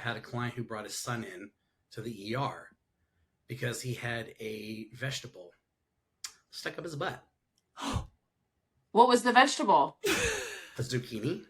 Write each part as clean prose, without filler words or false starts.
had a client who brought his son in to the ER because he had a vegetable stuck up his butt. What was the vegetable? A zucchini.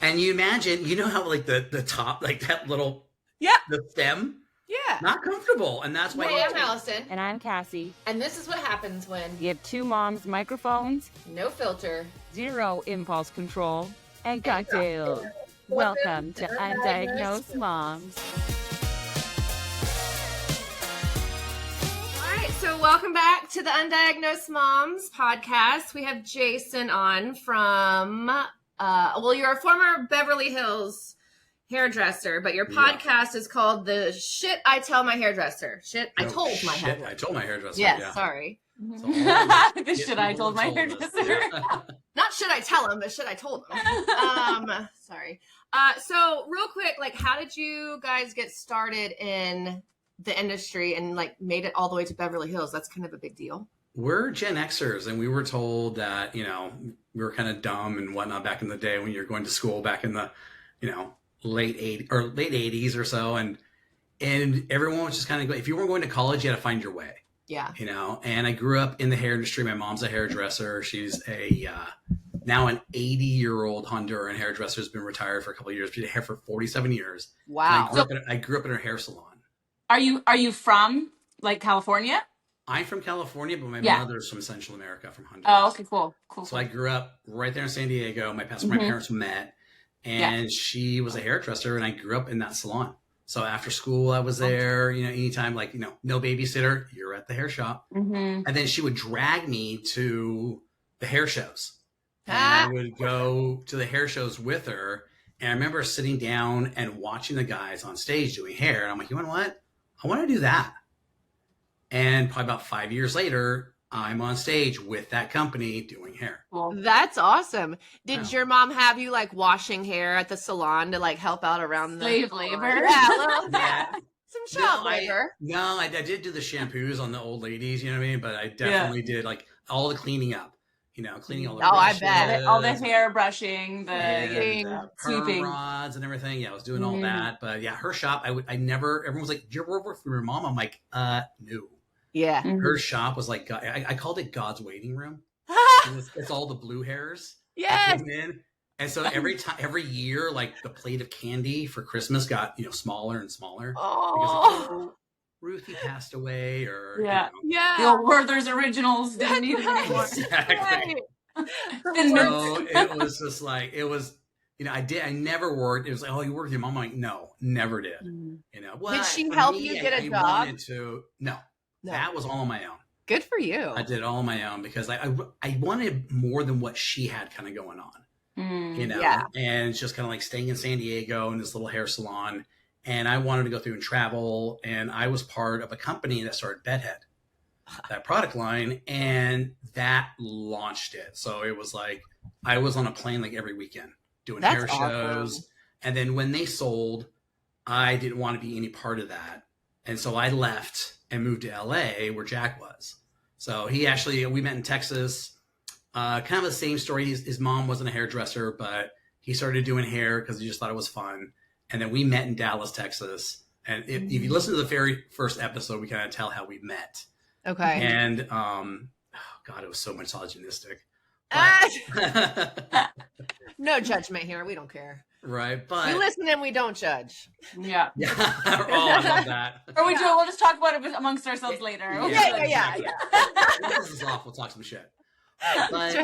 And you imagine, you know how like the top, like that little, the stem? Yeah. Not comfortable. And that's why. Hey, I'm Allison. And I'm Cassie. And this is what happens when you have two moms, microphones, no filter, zero impulse control, and cocktails. Welcome to Undiagnosed Moms. All right, so welcome back to the Undiagnosed Moms podcast. We have Jason on from, you're a former Beverly Hills hairdresser, but your podcast is called The Shit I Tell My Hairdresser. I told my hairdresser. Yeah, sorry. The shit I told my hairdresser. Not should I tell him, but should I told him. Sorry. So real quick, like, how did you guys get started in the industry and like made it all the way to Beverly Hills? That's kind of a big deal. We're Gen Xers, and we were told that, we were kind of dumb and whatnot back in the day when you're going to school back in the, late 80s or so. And everyone was just kind of going, if you weren't going to college, you had to find your way. Yeah. And I grew up in the hair industry. My mom's a hairdresser. She's now an 80-year-old Honduran hairdresser, has been retired for a couple of years. She did hair for 47 years. Wow. I grew up in her hair salon. Are you from like California? I'm from California, but my mother's from Central America, from Honduras. Oh, okay, cool. So I grew up right there in San Diego. My parents met, and she was a hairdresser, and I grew up in that salon. So after school, I was there, anytime, like, no babysitter, you're at the hair shop. Mm-hmm. And then she would drag me to the hair shows. And I would go to the hair shows with her. And I remember sitting down and watching the guys on stage doing hair. And I'm like, you know what? I want to do that. And probably about 5 years later, I'm on stage with that company doing hair. Well, that's awesome. Did your mom have you like washing hair at the salon to like help out around the slave labor? Yeah, some child labor. I did do the shampoos on the old ladies, you know what I mean? But I definitely did like all the cleaning up, cleaning all the brushes, I bet. All the hair brushing, the sweeping rods and everything. Yeah, I was doing all that. But yeah, her shop, everyone was like, "Do you ever work for your mom?" I'm like, no. Yeah. Her shop was like, I called it God's waiting room. It's all the blue hairs. Yes. And so every year, like the plate of candy for Christmas got, smaller and smaller. Oh. Because Ruthie passed away or. The old Werther's Originals didn't need it anymore. Exactly. So it was just like, I never worked. It was like, oh, you worked with your mom? I'm like, no, never did. Did she help you get a job? No. That was all on my own. Good for you. I did it all on my own because I wanted more than what she had kind of going on, and just kind of like staying in San Diego in this little hair salon. And I wanted to go through and travel. And I was part of a company that started Bedhead, that product line, and that launched it. So it was like, I was on a plane like every weekend doing hair shows. And then when they sold, I didn't want to be any part of that. And so I left and moved to LA where Jack was. So we met in Texas, kind of the same story. His mom wasn't a hairdresser, but he started doing hair because he just thought it was fun. And then we met in Dallas, Texas. And if you listen to the very first episode, we kind of tell how we met. Okay. And, it was so misogynistic. No judgment here. We don't care. Right, but we listen and we don't judge. Yeah. I love that. Or we'll just talk about it amongst ourselves later. Yeah. Once this is off, we'll talk some shit. But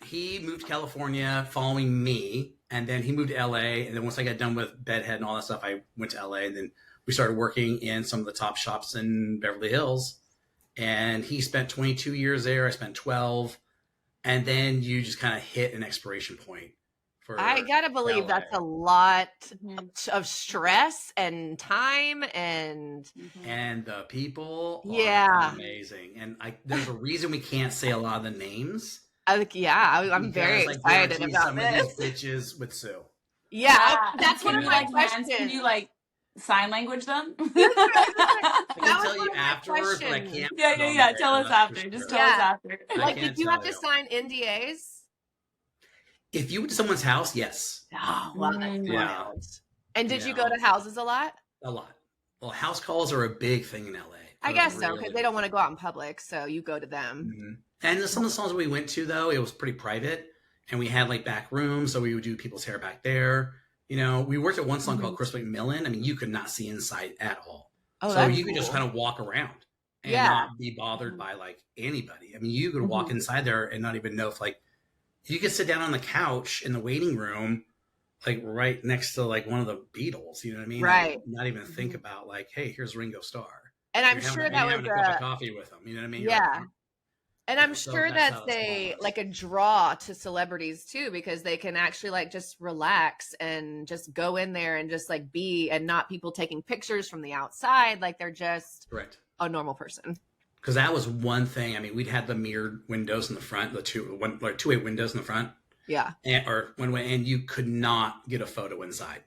he moved to California following me, and then he moved to LA. And then once I got done with Bedhead and all that stuff, I went to LA, and then we started working in some of the top shops in Beverly Hills. And he spent 22 years there. I spent 12. And then you just kind of hit an expiration point. I gotta believe that's a lot of stress and time and the people are amazing. And there's a reason we can't say a lot of the names. I'm very excited about this. These bitches with Sue. Yeah, that's one of my questions. Can you like sign language them? I can tell you afterwards, but I can't. Yeah. Tell us after. Just tell us after. Like, did you have to sign NDAs? If you went to someone's house, yes. Oh, wow, that's Yeah. wild. And did you Yeah. go to houses a lot? A lot. Well, house calls are a big thing in LA. I guess so, because they don't want to go out in public, so you go to them. Mm-hmm. And some of the salons we went to, though, it was pretty private, and we had like back rooms, so we would do people's hair back there. You know, we worked at one salon called Chris McMillan. I mean, you could not see inside at all, so you could just kind of walk around and not be bothered by like anybody. I mean, you could walk inside there and not even know if like you could sit down on the couch in the waiting room, like right next to like one of the Beatles. You know what I mean? Right. And not even think about like, hey, here's Ringo Starr. And I'm sure that was a cup of coffee with them. You know what I mean? Yeah. Like, and I'm so sure that's that's like a draw to celebrities too, because they can actually like just relax and just go in there and just like be, and not people taking pictures from the outside. Like they're just correct. A normal person. Because that was one thing. I mean, we'd had the mirrored windows in the front, the two-way windows in the front. Yeah. And you could not get a photo inside.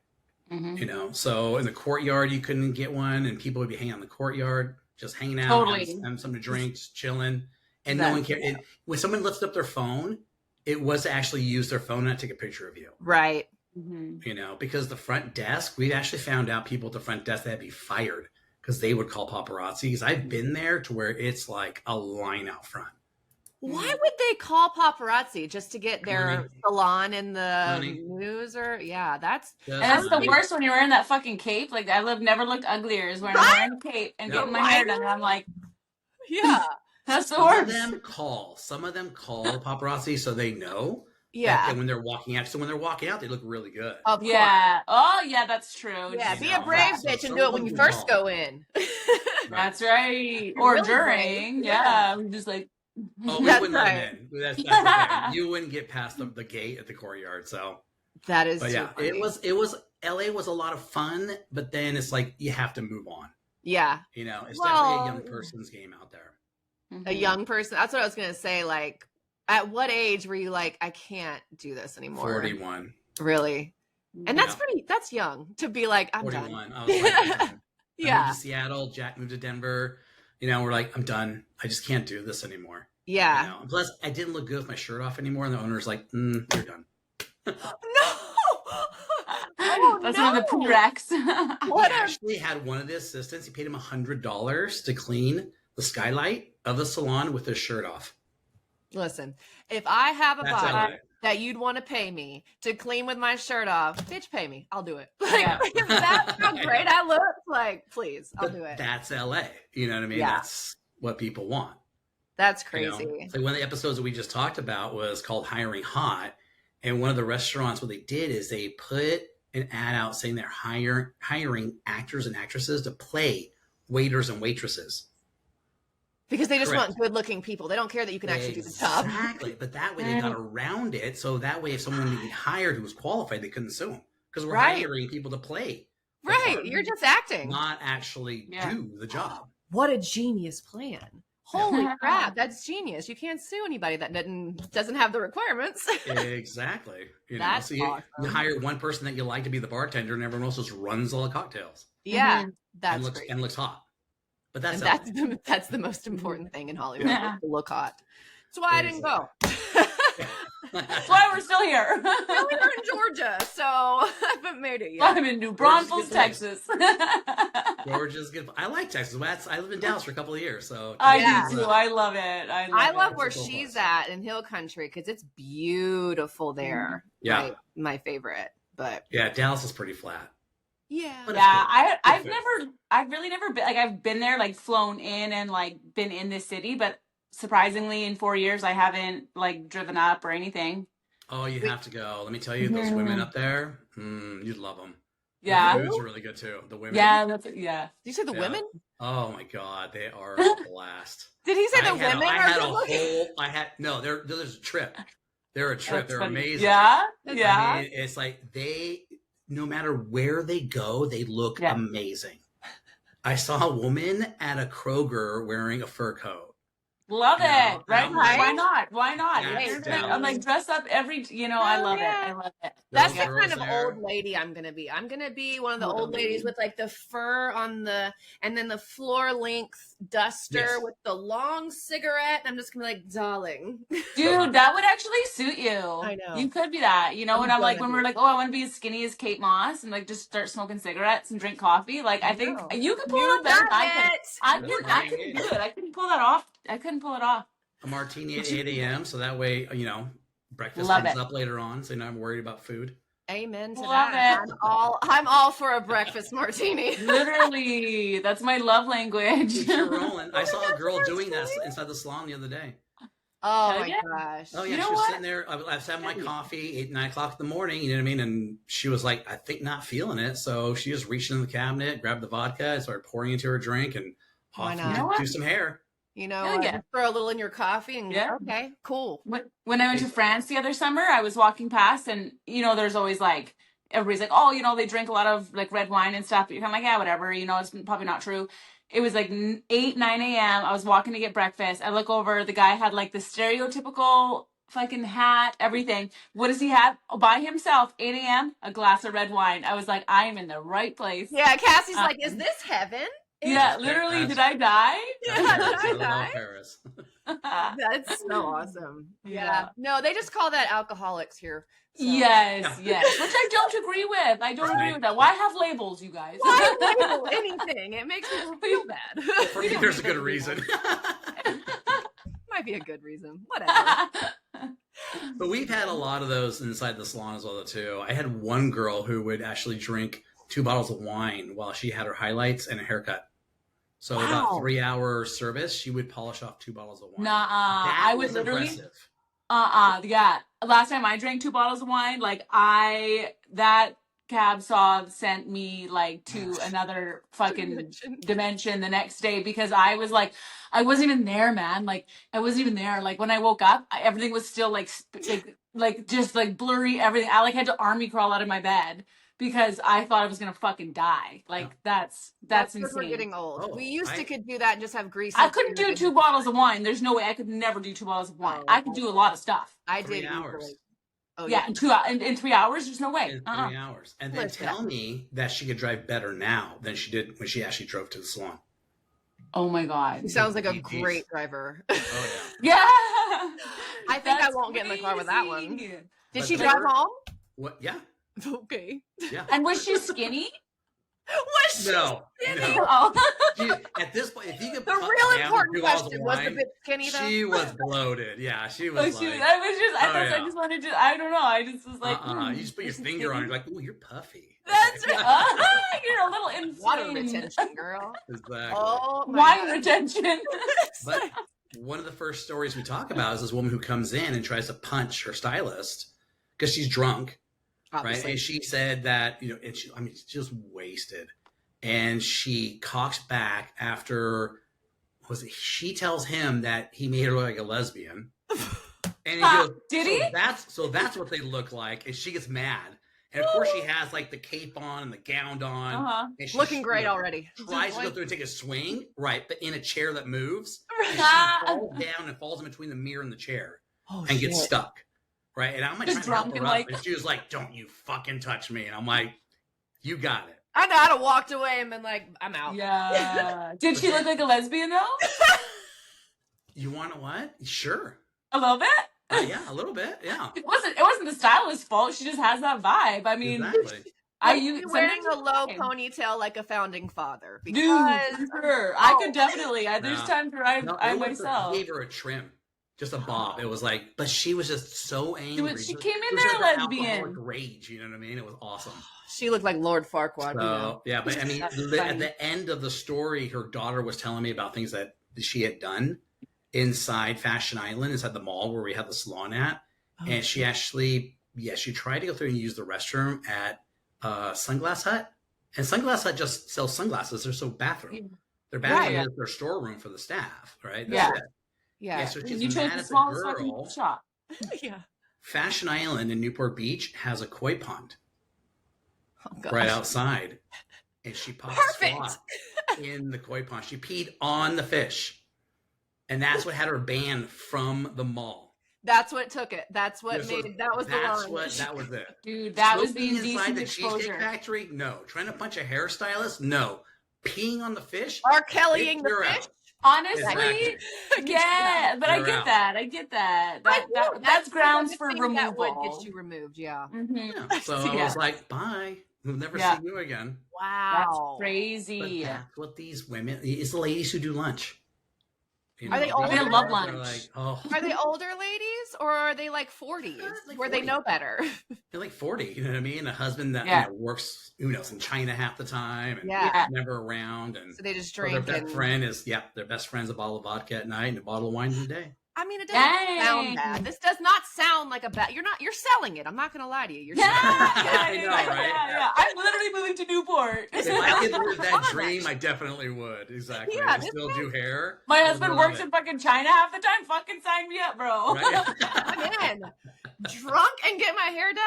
You know, so in the courtyard you couldn't get one, and people would be hanging out in the courtyard, just hanging out, having something to drink, just chilling, and no one cared. When someone lifted up their phone, it was to actually use their phone and take a picture of you, right? You know, because the front desk, we've actually found out people at the front desk that had to be fired because they would call paparazzi. Because I've been there to where it's like a line out front. Why would they call paparazzi? Just to get their salon in the news? Or that's the worst when you're wearing that fucking cape. Like never looked uglier is when I'm wearing a cape and getting my hair done. And I'm like, that's the worst. Some of them call paparazzi so they know. And when they're walking out, they look really good. Of course. Oh yeah, that's true. Yeah, be a brave bitch and do it when you first go in. That's right. Or during. Yeah, I'm just like. Oh, we wouldn't let him in. That's the thing. You wouldn't get past the gate at the courtyard. So that is. But yeah, it was. LA was a lot of fun, but then it's like you have to move on. Yeah, you know, it's definitely a young person's game out there. A young person. That's what I was gonna say. Like, at what age were you like, I can't do this anymore? 41. Really? And that's pretty. That's young to be like, I'm 41. done. I was like, yeah. I moved to Seattle. Jack moved to Denver. You know, we're like, I'm done. I just can't do this anymore. Yeah. You know? Plus, I didn't look good with my shirt off anymore, and the owner's like, you're done. No. That's one of the prereqs. He actually had one of the assistants. He paid him $100 to clean the skylight of the salon with his shirt off. Listen, if I have a body that you'd want to pay me to clean with my shirt off, bitch, pay me. I'll do it. Like, if that's how great I look, like, please, I'll do it. That's LA. You know what I mean? Yeah. That's what people want. That's crazy. You know? Like one of the episodes that we just talked about was called Hiring Hot. And one of the restaurants, what they did is they put an ad out saying they're hiring actors and actresses to play waiters and waitresses. Because they just want good-looking people. They don't care that you can actually do the job. Exactly. But that way they got around it. So that way if someone would be hired who was qualified, they couldn't sue them. Because we're hiring people to play. Right. You're just acting. Not actually do the job. What a genius plan. Holy crap. That's genius. You can't sue anybody that doesn't have the requirements. Exactly. You know, That's so awesome. you hire one person that you like to be the bartender and everyone else just runs all the cocktails. Yeah. That's and looks hot. But that's the most important thing in Hollywood. To look hot. That's why I didn't go. That's why we're still here. Well, we're in Georgia, so I haven't made it yet. I'm in New Braunfels, Texas. Georgia's good. I like Texas. I lived in Dallas for a couple of years, so I do too. I love it. I love where she's at in Hill Country because it's beautiful there. Yeah, my favorite. But yeah, Dallas is pretty flat. Yeah, I've really never been like I've been there, like flown in and like been in this city, but surprisingly in 4 years I haven't like driven up or anything. Oh, you have to go. Let me tell you, those women up there, you'd love them. Yeah, the foods are really good too. The women. Yeah, Did you say the women? Oh my God, they are a blast. Did he say the women? There's a trip. They're a trip. They're amazing. Yeah. I mean, it's like no matter where they go, they look amazing. I saw a woman at a Kroger wearing a fur coat. Love it. Right? Like, Why not? Why not? I'm like dress up every. I love it. I love it. That's the kind of old lady I'm gonna be. I'm gonna be one of the old ladies with like the fur and then the floor length duster with the long cigarette. I'm just gonna be like, darling. Dude, that would actually suit you. I know. You could be that. When I'm like, when we're like, oh, I want to be as skinny as Kate Moss and like just start smoking cigarettes and drink coffee. Like, I think you could pull it off better than I could. I couldn't do it. I couldn't pull that off. I couldn't pull it off. A martini at 8 a.m. So that way, breakfast comes up later on. So you're not worried about food. Amen to that. I'm all for a breakfast martini. Literally. That's my love language. You're rolling. I saw a girl doing that inside the salon the other day. Oh my gosh. Oh yeah, she was sitting there. I was having my coffee 8, 9 o'clock in the morning, you know what I mean? And she was like, I think not feeling it. So she just reached in the cabinet, grabbed the vodka, and started pouring into her drink and off and do some hair. Throw a little in your coffee and okay, cool. When I went to France the other summer, I was walking past and, there's always like, everybody's like, oh, they drink a lot of like red wine and stuff. But you're kind of like, yeah, whatever, it's probably not true. It was like 8, 9 a.m. I was walking to get breakfast. I look over, the guy had like the stereotypical fucking hat, everything. What does he have? By himself, 8 a.m., a glass of red wine. I was like, I am in the right place. Yeah, Cassie's like, is this heaven? Yeah, literally, did I die? Yeah, did I die? Paris. That's so awesome. Yeah. No, they just call that alcoholics here. So. Yes. Which I don't agree with. I don't agree with that. Why have labels, you guys? Why label anything? It makes people feel bad. For me, there's a good reason. Might be a good reason. Whatever. But we've had a lot of those inside the salon as well, too. I had one girl who would actually drink 2 bottles of wine while she had her highlights and a haircut. So about 3-hour service, she would polish off 2 bottles of wine. I would literally. Yeah. Last time I drank 2 bottles of wine, like that cab saw sent me like to another fucking dimension the next day because I was like, I wasn't even there, man. Like I wasn't even there. Like when I woke up, everything was still like just like blurry. Everything. I like had to army crawl out of my bed. Because I thought I was gonna fucking die. Like that's insane. We're getting old. We used to could do that and just have grease. I couldn't do 2 bottles of wine. There's no way I could never do 2 bottles of wine. I could do a lot of stuff. I did 3 hours. Oh yeah, in 3 hours. There's no way. In 3 hours, and then tell me that she could drive better now than she did when she actually drove to the salon. Oh my god, she sounds like a great driver. Oh yeah. I think I won't get in the car with that one. Did she drive home? What? Yeah. Okay. Yeah. And was she skinny? Was she skinny? Oh. At this point, if you could the real important question was the bit skinny though. She was bloated. Yeah, she was. I just wanted to. I don't know. I just was like, you just put your finger on it, like, oh, you're puffy. That's right. You're a little insane. Water retention, girl. Exactly. Oh, wine retention. But one of the first stories we talk about is this woman who comes in and tries to punch her stylist because she's drunk. Obviously. Right. And she said that, she's just wasted. And she cocks back after, she tells him that he made her look like a lesbian. And he goes, did he? So that's what they look like. And she gets mad. And of course she has like the cape on and the gown on. And she's looking great already. Tries to go through and take a swing. Right. But in a chair that moves. Right. And she falls down and falls in between the mirror and the chair. And gets stuck. Right. And I'm like, trying to help her up. And she was like, don't you fucking touch me. And I'm like, you got it. I know. I'd have walked away and been like, I'm out. Yeah. Did she look like a lesbian though? You want to what? Sure. A little bit? Yeah, a little bit. Yeah. It wasn't the stylist's fault. She just has that vibe. I mean, exactly. You're wearing a low ponytail like a founding father. Because sure. I could definitely. There's times where I myself gave her a trim. Just a bob. It was like, but she was just so angry. She came in there lesbian. Rage, you know what I mean? It was awesome. She looked like Lord Farquaad. So, yeah, but I mean, at the end of the story, her daughter was telling me about things that she had done inside Fashion Island, inside the mall where we had the salon at. And she actually, she tried to go through and use the restroom at Sunglass Hut. And Sunglass Hut just sells sunglasses. They're so bathroom. Their bathroom is their storeroom for the staff, right? That's it. Yeah. So she's you chose the smallest fucking shop. Yeah. Fashion Island in Newport Beach has a koi pond right outside. And she popped squat in the koi pond. She peed on the fish. And that's what had her banned from the mall. That's what took it. That's what that was the line. That was it. Dude, that was the Smoking indecent inside the exposure. Cheesecake Factory? No. Trying to punch a hairstylist? No. Peeing on the fish? R. Kellying the fish? Out. Honestly, Exactly. yeah, but I get that. I get that. That's grounds for removal. That would get you removed, yeah. Mm-hmm. Yeah. So I was like, bye. We'll never see you again. Wow. That's crazy. But that's what these women, it's the ladies who do lunch. You Are they older? They love lunch. Like, oh. Are they older ladies or are they like 40s like where 40. they know better? They're like 40, you know what I mean? A husband that works, in China half the time and never around. And so they just so drink. their best friend is, their best friend's a bottle of vodka at night and a bottle of wine in the day. I mean, it doesn't sound bad. This does not sound like a bad. You're selling it. I'm not going to lie to you. You're selling I know, right? Yeah. I'm literally moving to Newport. If I could live that dream, I definitely would. Exactly. Yeah, I still do hair. My husband works in fucking China half the time. Fucking sign me up, bro. Right? I'm in. Drunk and get my hair done?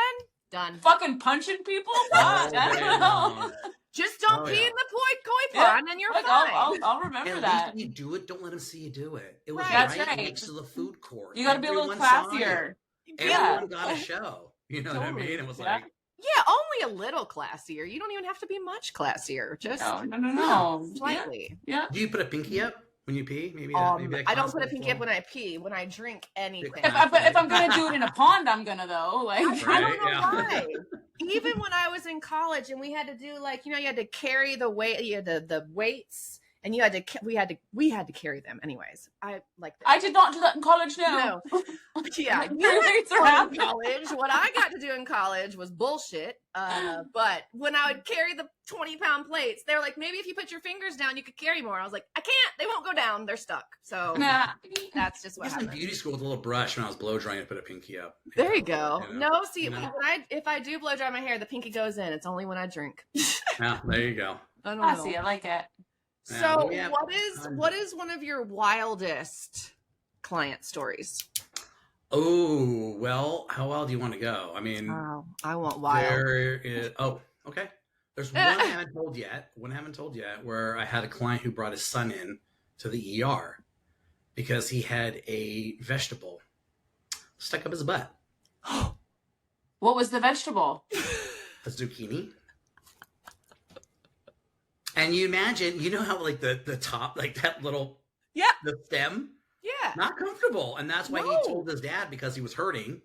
Done. Fucking punching people? I don't know. Just don't pee in the koi pond and you're fine. I'll remember and that. At least when you do it, don't let them see you do it. It was right next to the food court. You got to be a little classier. Everyone got a show. You know what I mean? It was like... Yeah, only a little classier. You don't even have to be much classier. Just no. Slightly. Yeah. Do you put a pinky up when you pee? Maybe I don't put a pinky up when I pee. When I drink anything. If I'm gonna do it in a pond, I'm gonna though. Like I don't know why. Even when I was in college and we had to do you had to carry the weight, you had the weights, and we had to carry them. Anyways, I did not do that in college. No. Yeah, you went to college. What I got to do in college was bullshit. But when I would carry the 20-pound plates, they were like, maybe if you put your fingers down, you could carry more. I was like, I can't. They won't go down. They're stuck. So that's just what happened. I was in beauty school with a little brush when I was blow drying. I put a pinky up. There you go. No, see, if I do blow dry my hair, the pinky goes in. It's only when I drink. Yeah, there you go. I don't know. See, I like it. So, what is one of your wildest client stories? Oh, well, how wild do you want to go? I mean, I want wild. Okay. There's one I haven't told yet. Where I had a client who brought his son in to the ER because he had a vegetable stuck up his butt. What was the vegetable? A zucchini. And you imagine, how the top, that little, the stem, not comfortable, and that's why he told his dad because he was hurting,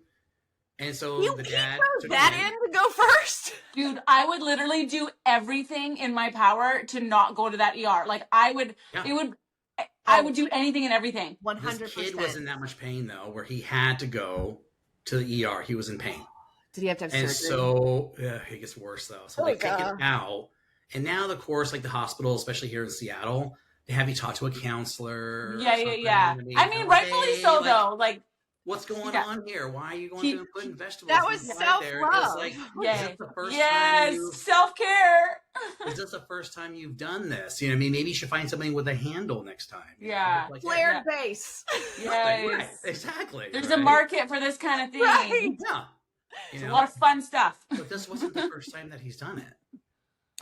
and so the dad took that in to go first. Dude, I would literally do everything in my power to not go to that ER. Like I would do anything and everything. 100%. This kid was in that much pain though, where he had to go to the ER. He was in pain. Did he have to have surgery? And so it gets worse though. So they take him out. And now, of course, the hospital, especially here in Seattle, they have you talk to a counselor. Yeah. I mean, rightfully so, though. Like, what's going on here? Why are you going to put vegetables? That was self-love. Self-care. Is this the first time you've done this? You know what I mean? Maybe you should find something with a handle next time. Yeah. Flared base. Yes. Right, exactly. There's a market for this kind of thing. Right. Yeah. It's a lot of fun stuff. But this wasn't the first time that he's done it.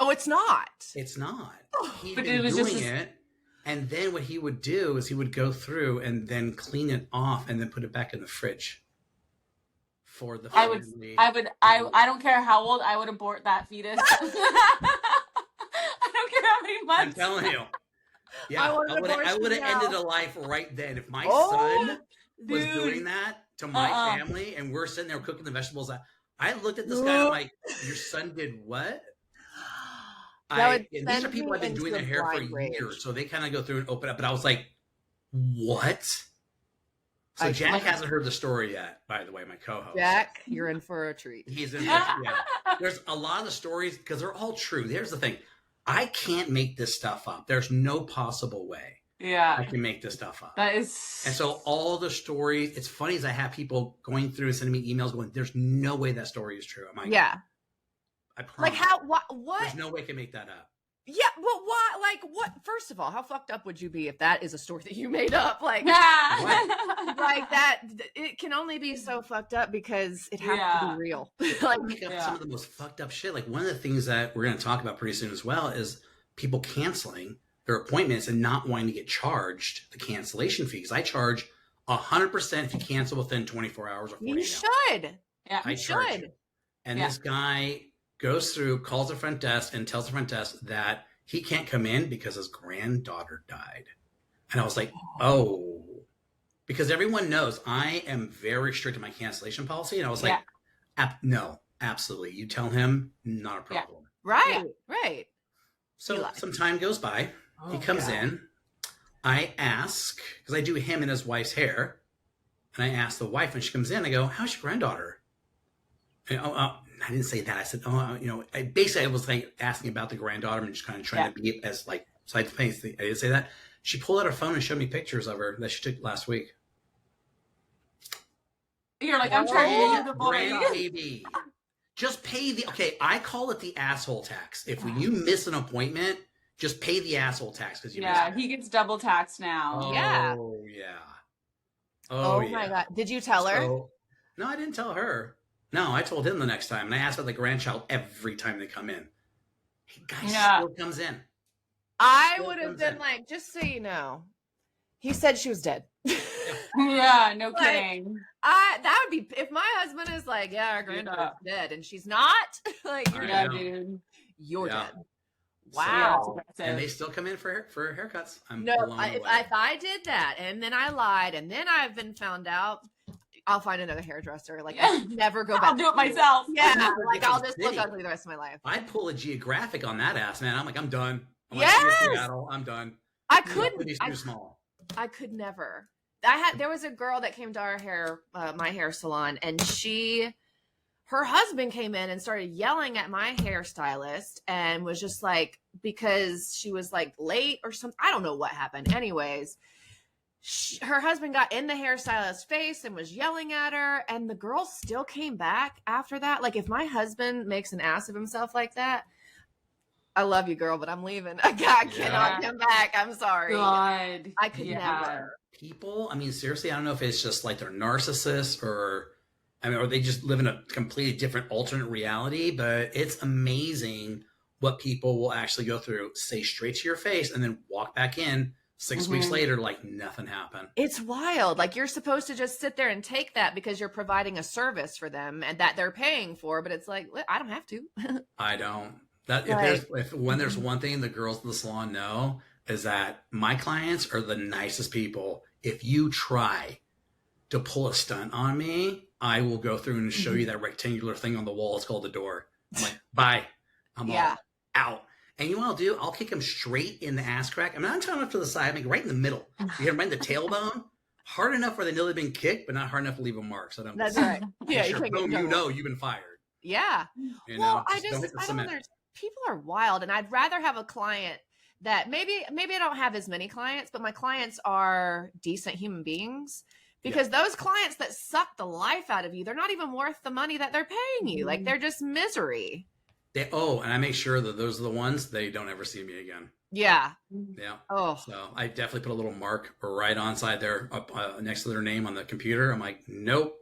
Oh, it's not. It's not. He'd but been it was doing just it, and then what he would do is he would go through and then clean it off and then put it back in the fridge for the family. I don't care how old, I would abort that fetus. I don't care how many months. I'm telling you. Yeah, I would have ended a life right then if my son was doing that to my family and we're sitting there cooking the vegetables. I looked at this guy and I'm like, your son did what? And these are people I've been doing their hair for years, so they kind of go through and open up. But I was like, what? So Jack hasn't heard the story yet, by the way, my co-host. Jack, you're in for a treat. He's in for There's a lot of the stories, because they're all true. Here's the thing. I can't make this stuff up. There's no possible way I can make this stuff up. That is... And so all the stories, it's funny as I have people going through and sending me emails going, there's no way that story is true. I'm like, I promise. Like how, what? There's no way I can make that up. Yeah, but why? Like what? First of all, how fucked up would you be if that is a story that you made up? Like, like that, it can only be so fucked up because it has to be real. Like, make up some of the most fucked up shit. Like one of the things that we're going to talk about pretty soon as well is people canceling their appointments and not wanting to get charged the cancellation fee. Because I charge 100% if you cancel within 24 hours or 48 hours. You should. Yeah, I charge you. And this guy goes through, calls the front desk, and tells the front desk that he can't come in because his granddaughter died. And I was like, oh, because everyone knows I am very strict in my cancellation policy. And I was like, no, absolutely. You tell him, not a problem. Right, right. So some time goes by. He comes in. I ask, because I do him and his wife's hair. And I ask the wife when she comes in, I go, how's your granddaughter? And, I didn't say that. I said, I was like asking about the granddaughter and just kind of trying to be as like, so I didn't say that. She pulled out her phone and showed me pictures of her that she took last week. You're like, I'm trying to baby. Just pay I call it the asshole tax. If when you miss an appointment, just pay the asshole tax because you missed it. He gets double taxed now. Oh, yeah. Oh, my God. Did you tell her? No, I didn't tell her. No, I told him the next time. And I asked about the grandchild every time they come in. He still comes in. I would have been like, just so you know, he said she was dead. Yeah, no kidding. That would be, if my husband is like, our granddaughter's dead and she's not, like, dude. You're dead. Wow. So, and they still come in for haircuts. If I did that and then I lied and then I've been found out, I'll find another hairdresser. Like, I never go back. I'll do it myself. Yeah, like I'll just look ugly the rest of my life. I'd pull a geographic on that ass, man. I'm like, I'm done. I'm done. I couldn't. He's too small. I could never. There was a girl that came to our my hair salon, and her husband came in and started yelling at my hairstylist and was just like, because she was like late or something. I don't know what happened. Anyways, her husband got in the hairstylist's face and was yelling at her, and the girl still came back after that. Like, if my husband makes an ass of himself like that, I love you, girl, but I'm leaving. I cannot come back. I'm sorry. God. I could never. People, I mean, seriously, I don't know if it's just like they're narcissists or they just live in a completely different alternate reality, but it's amazing what people will actually go through, say straight to your face, and then walk back in 6 weeks later like nothing happened. It's wild. Like, you're supposed to just sit there and take that because you're providing a service for them and that they're paying for, but it's like, I don't have to. I don't. When there's one thing the girls in the salon know is that my clients are the nicest people. If you try to pull a stunt on me, I will go through and show you that rectangular thing on the wall. It's called the door. I'm like, bye. I'm all out. And you know what I'll do? I'll kick him straight in the ass crack. I'm not talking up to the side. I'm right in the middle. You hit him right in the tailbone. Hard enough where they know they've been kicked, but not hard enough to leave a mark. So that's right. Yeah, boom, you've been fired. Yeah. Well, I don't know. People are wild, and I'd rather have a client that maybe I don't have as many clients, but my clients are decent human beings, because those clients that suck the life out of you, they're not even worth the money that they're paying you. Like, they're just misery. And I make sure that those are the ones they don't ever see me again. Yeah. Yeah. Oh. So I definitely put a little mark right on side there, up next to their name on the computer. I'm like, nope.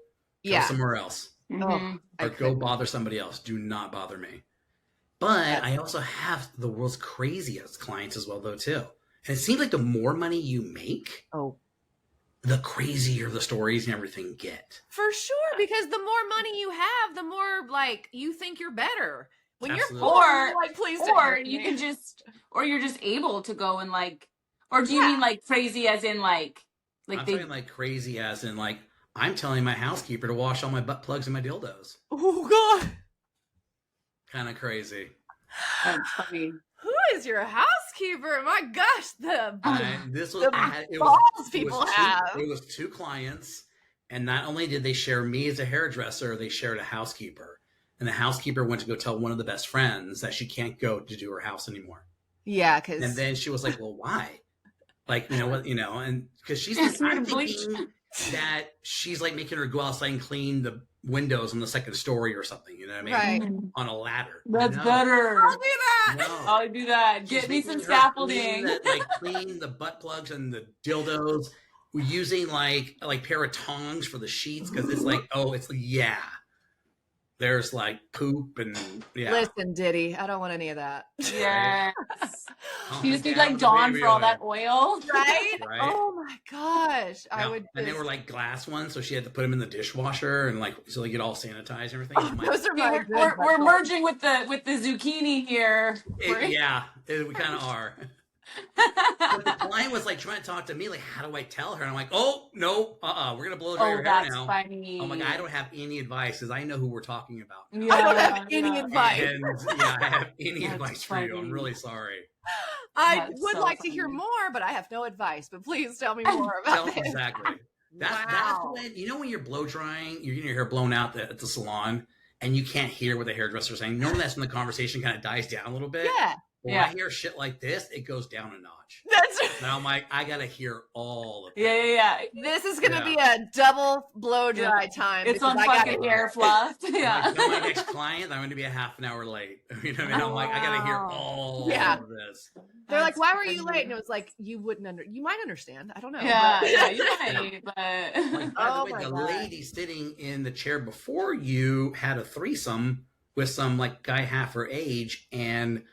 Go somewhere else. Or go bother somebody else. Do not bother me. But I also have the world's craziest clients as well, though, too. And it seems like the more money you make, the crazier the stories and everything get. For sure, because the more money you have, the more, like, you think you're better. When Absolutely. You're poor, you're like, please don't hurt me. You can just, or you're just able to go and like, or do you mean like crazy as in like I'm talking like crazy as in like, I'm telling my housekeeper to wash all my butt plugs and my dildos. Oh, God. Kind of crazy. That's funny. Who is your housekeeper? My gosh, the balls people have. It was 2 clients, and not only did they share me as a hairdresser, they shared a housekeeper. And the housekeeper went to go tell one of the best friends that she can't go to do her house anymore. Yeah, and then she was like, "Well, why?" Like, and because she's I'm thinking that she's like making her go outside and clean the windows on the 2nd story or something, you know what I mean? Right. On a ladder. That's better. I'll do that. No. I'll do that. Get me some scaffolding. Clean the butt plugs and the dildos. We're using like pair of tongs for the sheets because it's like, there's like poop and Listen, Diddy, I don't want any of that. Yes. You just need like Dawn for all that oil. Right? Right? Oh my gosh. Yeah. I would And they were like glass ones, so she had to put them in the dishwasher and like so they get all sanitized and everything. Oh, those are my we're merging with the zucchini here. We kind of are. But the client was like trying to talk to me, like, how do I tell her? And I'm like, oh no, we're gonna blow dry your hair now. Funny. I'm like, I don't have any advice because I know who we're talking about. Yeah, I don't have any advice. And I have any advice for you. I'm really sorry. I would like to hear more, but I have no advice. But please tell me more about it. Exactly. That's when when you're blow drying, you're getting your hair blown out at the salon, and you can't hear what the hairdresser is saying. Normally, that's when the conversation kind of dies down a little bit. Yeah. When I hear shit like this, it goes down a notch. That's now I'm like, I gotta hear all of it. Yeah. This is gonna be a double blow dry time. It's on fucking hair fluff. Yeah. My next client, I'm gonna be a half an hour late. You know what I mean? I'm like, I gotta hear all of this. They're like, why were you late? And it was like, you might understand. I don't know. Yeah, you might, but like, by the way, the lady sitting in the chair before you had a threesome with some like guy half her age and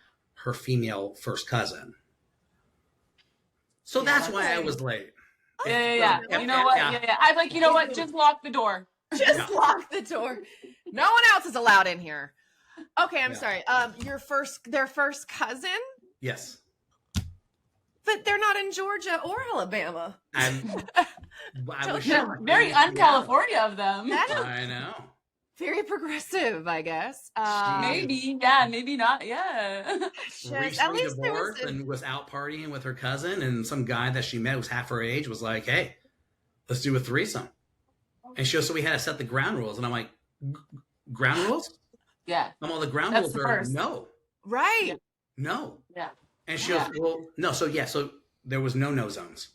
her female first cousin. So that's why I was late. Yeah. You know what? Yeah. I'm like, you know what? Just lock the door. Just lock the door. No one else is allowed in here. Okay, I'm sorry. Their first cousin? Yes. But they're not in Georgia or Alabama. I was very un-California of them. I know. Very progressive, I guess. Maybe, maybe not. Yeah. Recently divorced and was out partying with her cousin, and some guy that she met was half her age was like, "Hey, let's do a threesome." And she goes, "So we had to set the ground rules," and I'm like, "Ground rules?" Yeah. I'm all the ground rules are no. Right. No. Yeah. And she goes, "Well, no." So there was no zones.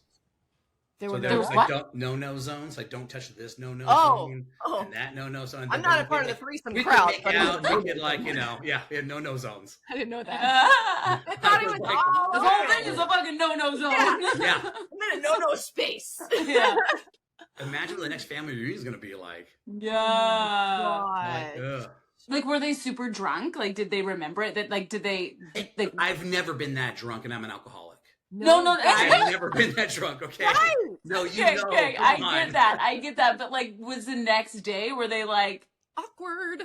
There was like no zones, like don't touch this zone, and that no zone. I'm not a part of the threesome crowd. We could like, we had no zones. I didn't know that. I thought it was like, the whole thing is a fucking no zone. Yeah. I'm in a no space. Yeah. Imagine what the next family reunion is going to be like. Yeah. Like, were they super drunk? Like, did they remember it? That like, did they? Like, I've never been that drunk, and I'm an alcoholic. No, I've never been that drunk. Okay. Right. No, Okay. I get that. But like, was the next day were they like awkward?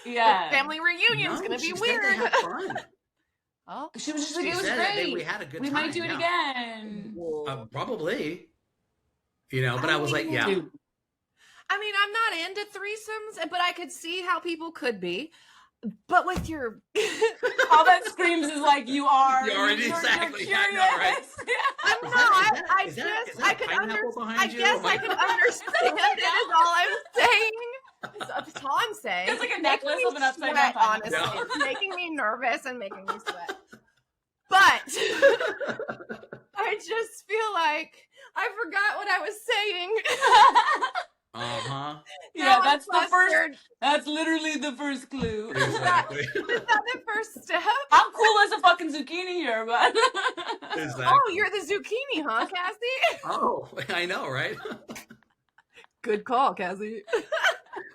Yeah. The family reunion's gonna be weird. They had fun. Oh, she was just like, it was great. We had a good time. We might do it again. Probably. But I was like, yeah. Dude. I mean, I'm not into threesomes, but I could see how people could be. But with your all that screams is like you are. You're exactly. I know, right? I'm not. I could understand. I guess I could understand it. Is all I'm saying. That's all I'm saying. It's like a necklace of an upside down. Honestly, it's making me nervous and making me sweat. But I just feel like I forgot what I was saying. Yeah, that's the first. That's literally the first clue. Exactly. Is that the first step? I'm cool as a fucking zucchini here, but. Exactly. Oh, you're the zucchini, huh, Cassie? Oh, I know, right? Good call, Cassie.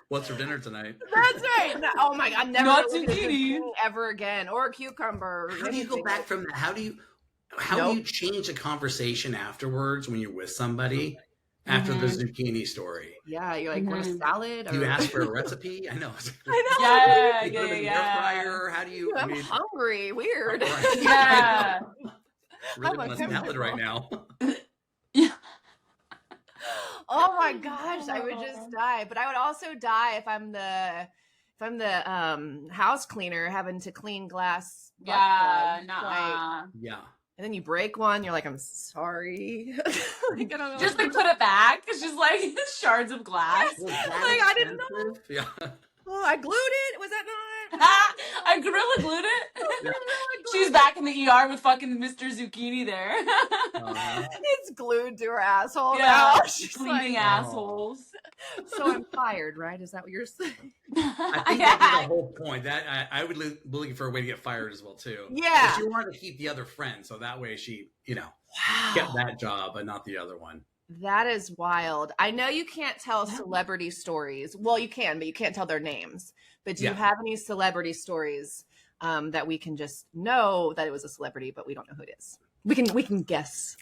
What's for dinner tonight? That's right. Oh my God, never Not zucchini ever again, or a cucumber. How do you go back from that? How do you change a conversation afterwards when you're with somebody? After the zucchini story. Yeah, you're like, want a salad? Do you ask for a recipe? I know. I know. Yeah. Fryer. How do you? I'm hungry. Weird. Yeah. Really want a salad right now. Yeah. Oh my gosh, I would just die. But I would also die if I'm the house cleaner having to clean glass. Yeah. Yeah. And then you break one, you're like, I'm sorry. Like, I don't know. Just like put it back. It's just like shards of glass. Like I didn't know. Yeah. Oh, I glued it. Was that not? I gorilla glued it. She's back in the ER with fucking Mr. Zucchini there. It's glued to her asshole. Yeah, now. She's cleaning like, assholes. So I'm fired, right? Is that what you're saying? I think that's the whole point. That I would be looking for a way to get fired as well too. Yeah. But she wanted to keep the other friend, so that way she, kept that job, but not the other one. That is wild. I know you can't tell celebrity stories. Well, you can, but you can't tell their names. But do you have any celebrity stories that we can just know that it was a celebrity, but we don't know who it is. We can guess.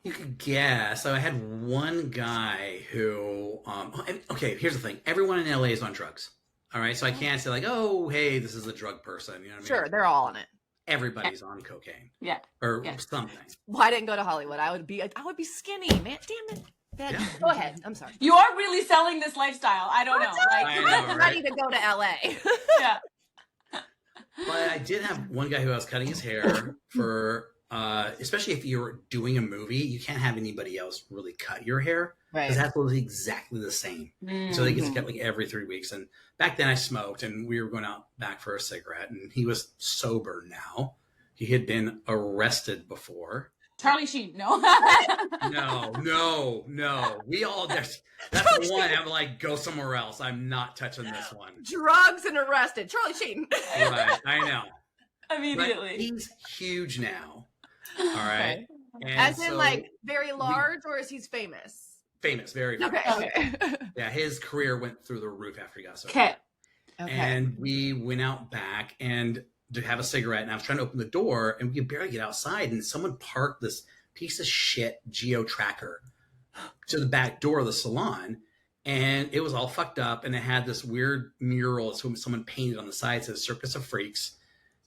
You could guess. So I had one guy who, okay, here's the thing. Everyone in LA is on drugs. All right. So I can't say like, oh, hey, this is a drug person. You know what I mean? Sure. They're all on it. Everybody's on cocaine. Yeah. Or something. Well, I didn't go to Hollywood. I would be skinny, man. Damn it. Yeah. Go ahead. I'm sorry. You are really selling this lifestyle. I don't know. I'm ready to go to LA. Yeah. But I did have one guy who I was cutting his hair for, especially if you're doing a movie, you can't have anybody else really cut your hair. Right. Because that's literally exactly the same. So they get to cut like every 3 weeks. And back then I smoked and we were going out back for a cigarette and he was sober now. He had been arrested before. Charlie Sheen, no. No. We all, that's the one I'm like, go somewhere else. I'm not touching this one. Drugs and arrested. Charlie Sheen. Right, I know. Immediately. But he's huge now. All right. Okay. As in like very large or is he famous? Famous, very famous. Okay. Yeah, his career went through the roof after he got sober. Okay. And we went out back and to have a cigarette, and I was trying to open the door, and we could barely get outside, and someone parked this piece of shit geo tracker to the back door of the salon, and it was all fucked up, and it had this weird mural someone painted on the side, says Circus of Freaks,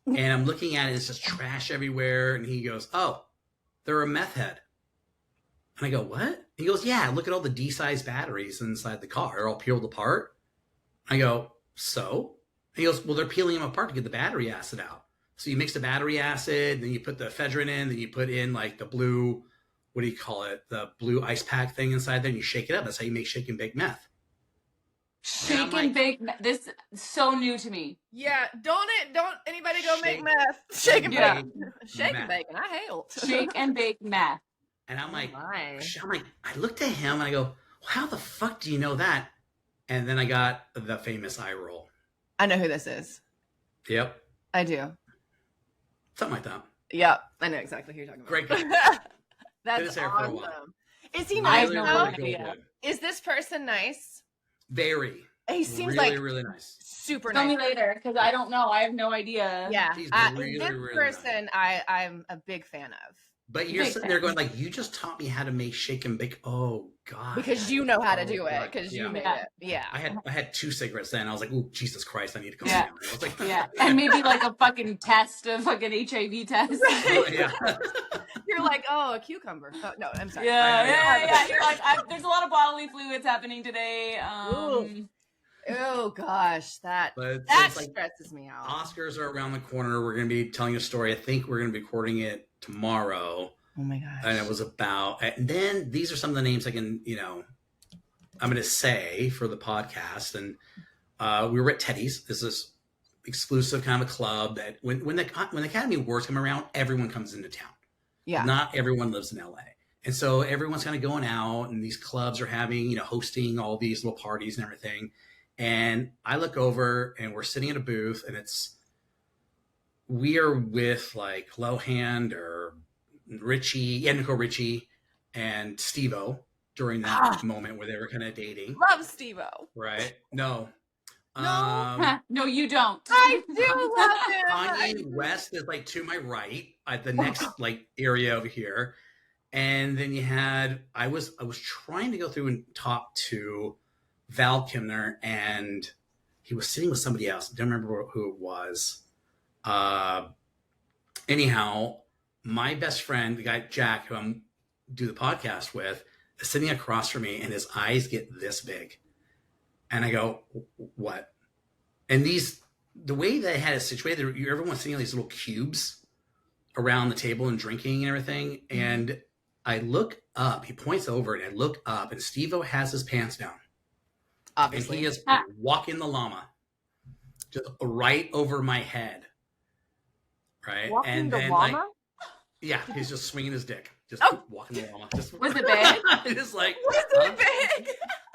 and I'm looking at it, it's just trash everywhere, and he goes, oh, they're a meth head. And I go, what? He goes, yeah, look at all the D-sized batteries inside the car. They're all peeled apart. I go, so? And he goes, well, they're peeling them apart to get the battery acid out. So you mix the battery acid, then you put the ephedrine in, then you put in like the blue, what do you call it? The blue ice pack thing inside there, and you shake it up. That's how you make shake and bake meth. Shake and bake. This is so new to me. Yeah, don't anybody go make meth. Shake and bake. Shake and bake, and I hail. Shake and bake meth. And I'm like, I looked at him and I go, well, how the fuck do you know that? And then I got the famous eye roll. I know who this is. Yep. I do. Something like that. Yep. I know exactly who you're talking about. Great guy. That's awesome. Is he nice? nice? I have no idea. Is this person nice? Very. He seems really, like really nice. Super Tell nice. me later, because I don't know. I have no idea. Yeah. He's This person nice. I'm a big fan of. But you're sitting there going like, you just taught me how to make shake and bake. Oh God. Because you know how to do it. Because you made it. Yeah. I had 2 cigarettes then. I was like, oh Jesus Christ, I need to come down. I was like, and maybe like a fucking test, a fucking HIV test. Right. You're like, oh, a cucumber. Oh, no, I'm sorry. Yeah. You're like, there's a lot of bodily fluids happening today. Oh gosh, that stresses me out. Oscars are around the corner. We're going to be telling a story. I think we're going to be recording it tomorrow. Oh my gosh. And it was about, and then these are some of the names I can, I'm going to say for the podcast. And we were at Teddy's. This is exclusive kind of a club that when the Academy Awards come around, everyone comes into town. Yeah. Not everyone lives in LA. And so everyone's kind of going out and these clubs are having, hosting all these little parties and everything. And I look over and we're sitting at a booth and we are with like Lohan or Nicole Richie and Steve-O during that moment where they were kind of dating. Love Steve-O. Right? No. No, you don't. I do love him. Kanye West is like to my right at the next like area over here. And then you had, I was trying to go through and talk to Val Kilmer, and he was sitting with somebody else. I don't remember who it was. Anyhow, my best friend, the guy Jack, who I'm do the podcast with, is sitting across from me, and his eyes get this big. And I go, what? And the way they had it situated, everyone's sitting on these little cubes around the table and drinking and everything. And I look up, he points over, and I look up, and Steve-O has his pants down. Obviously. And he is walking the llama just right over my head. Right? Walking and the then, llama? He's just swinging his dick. Just walking the llama. Was it big? Just like, was it big?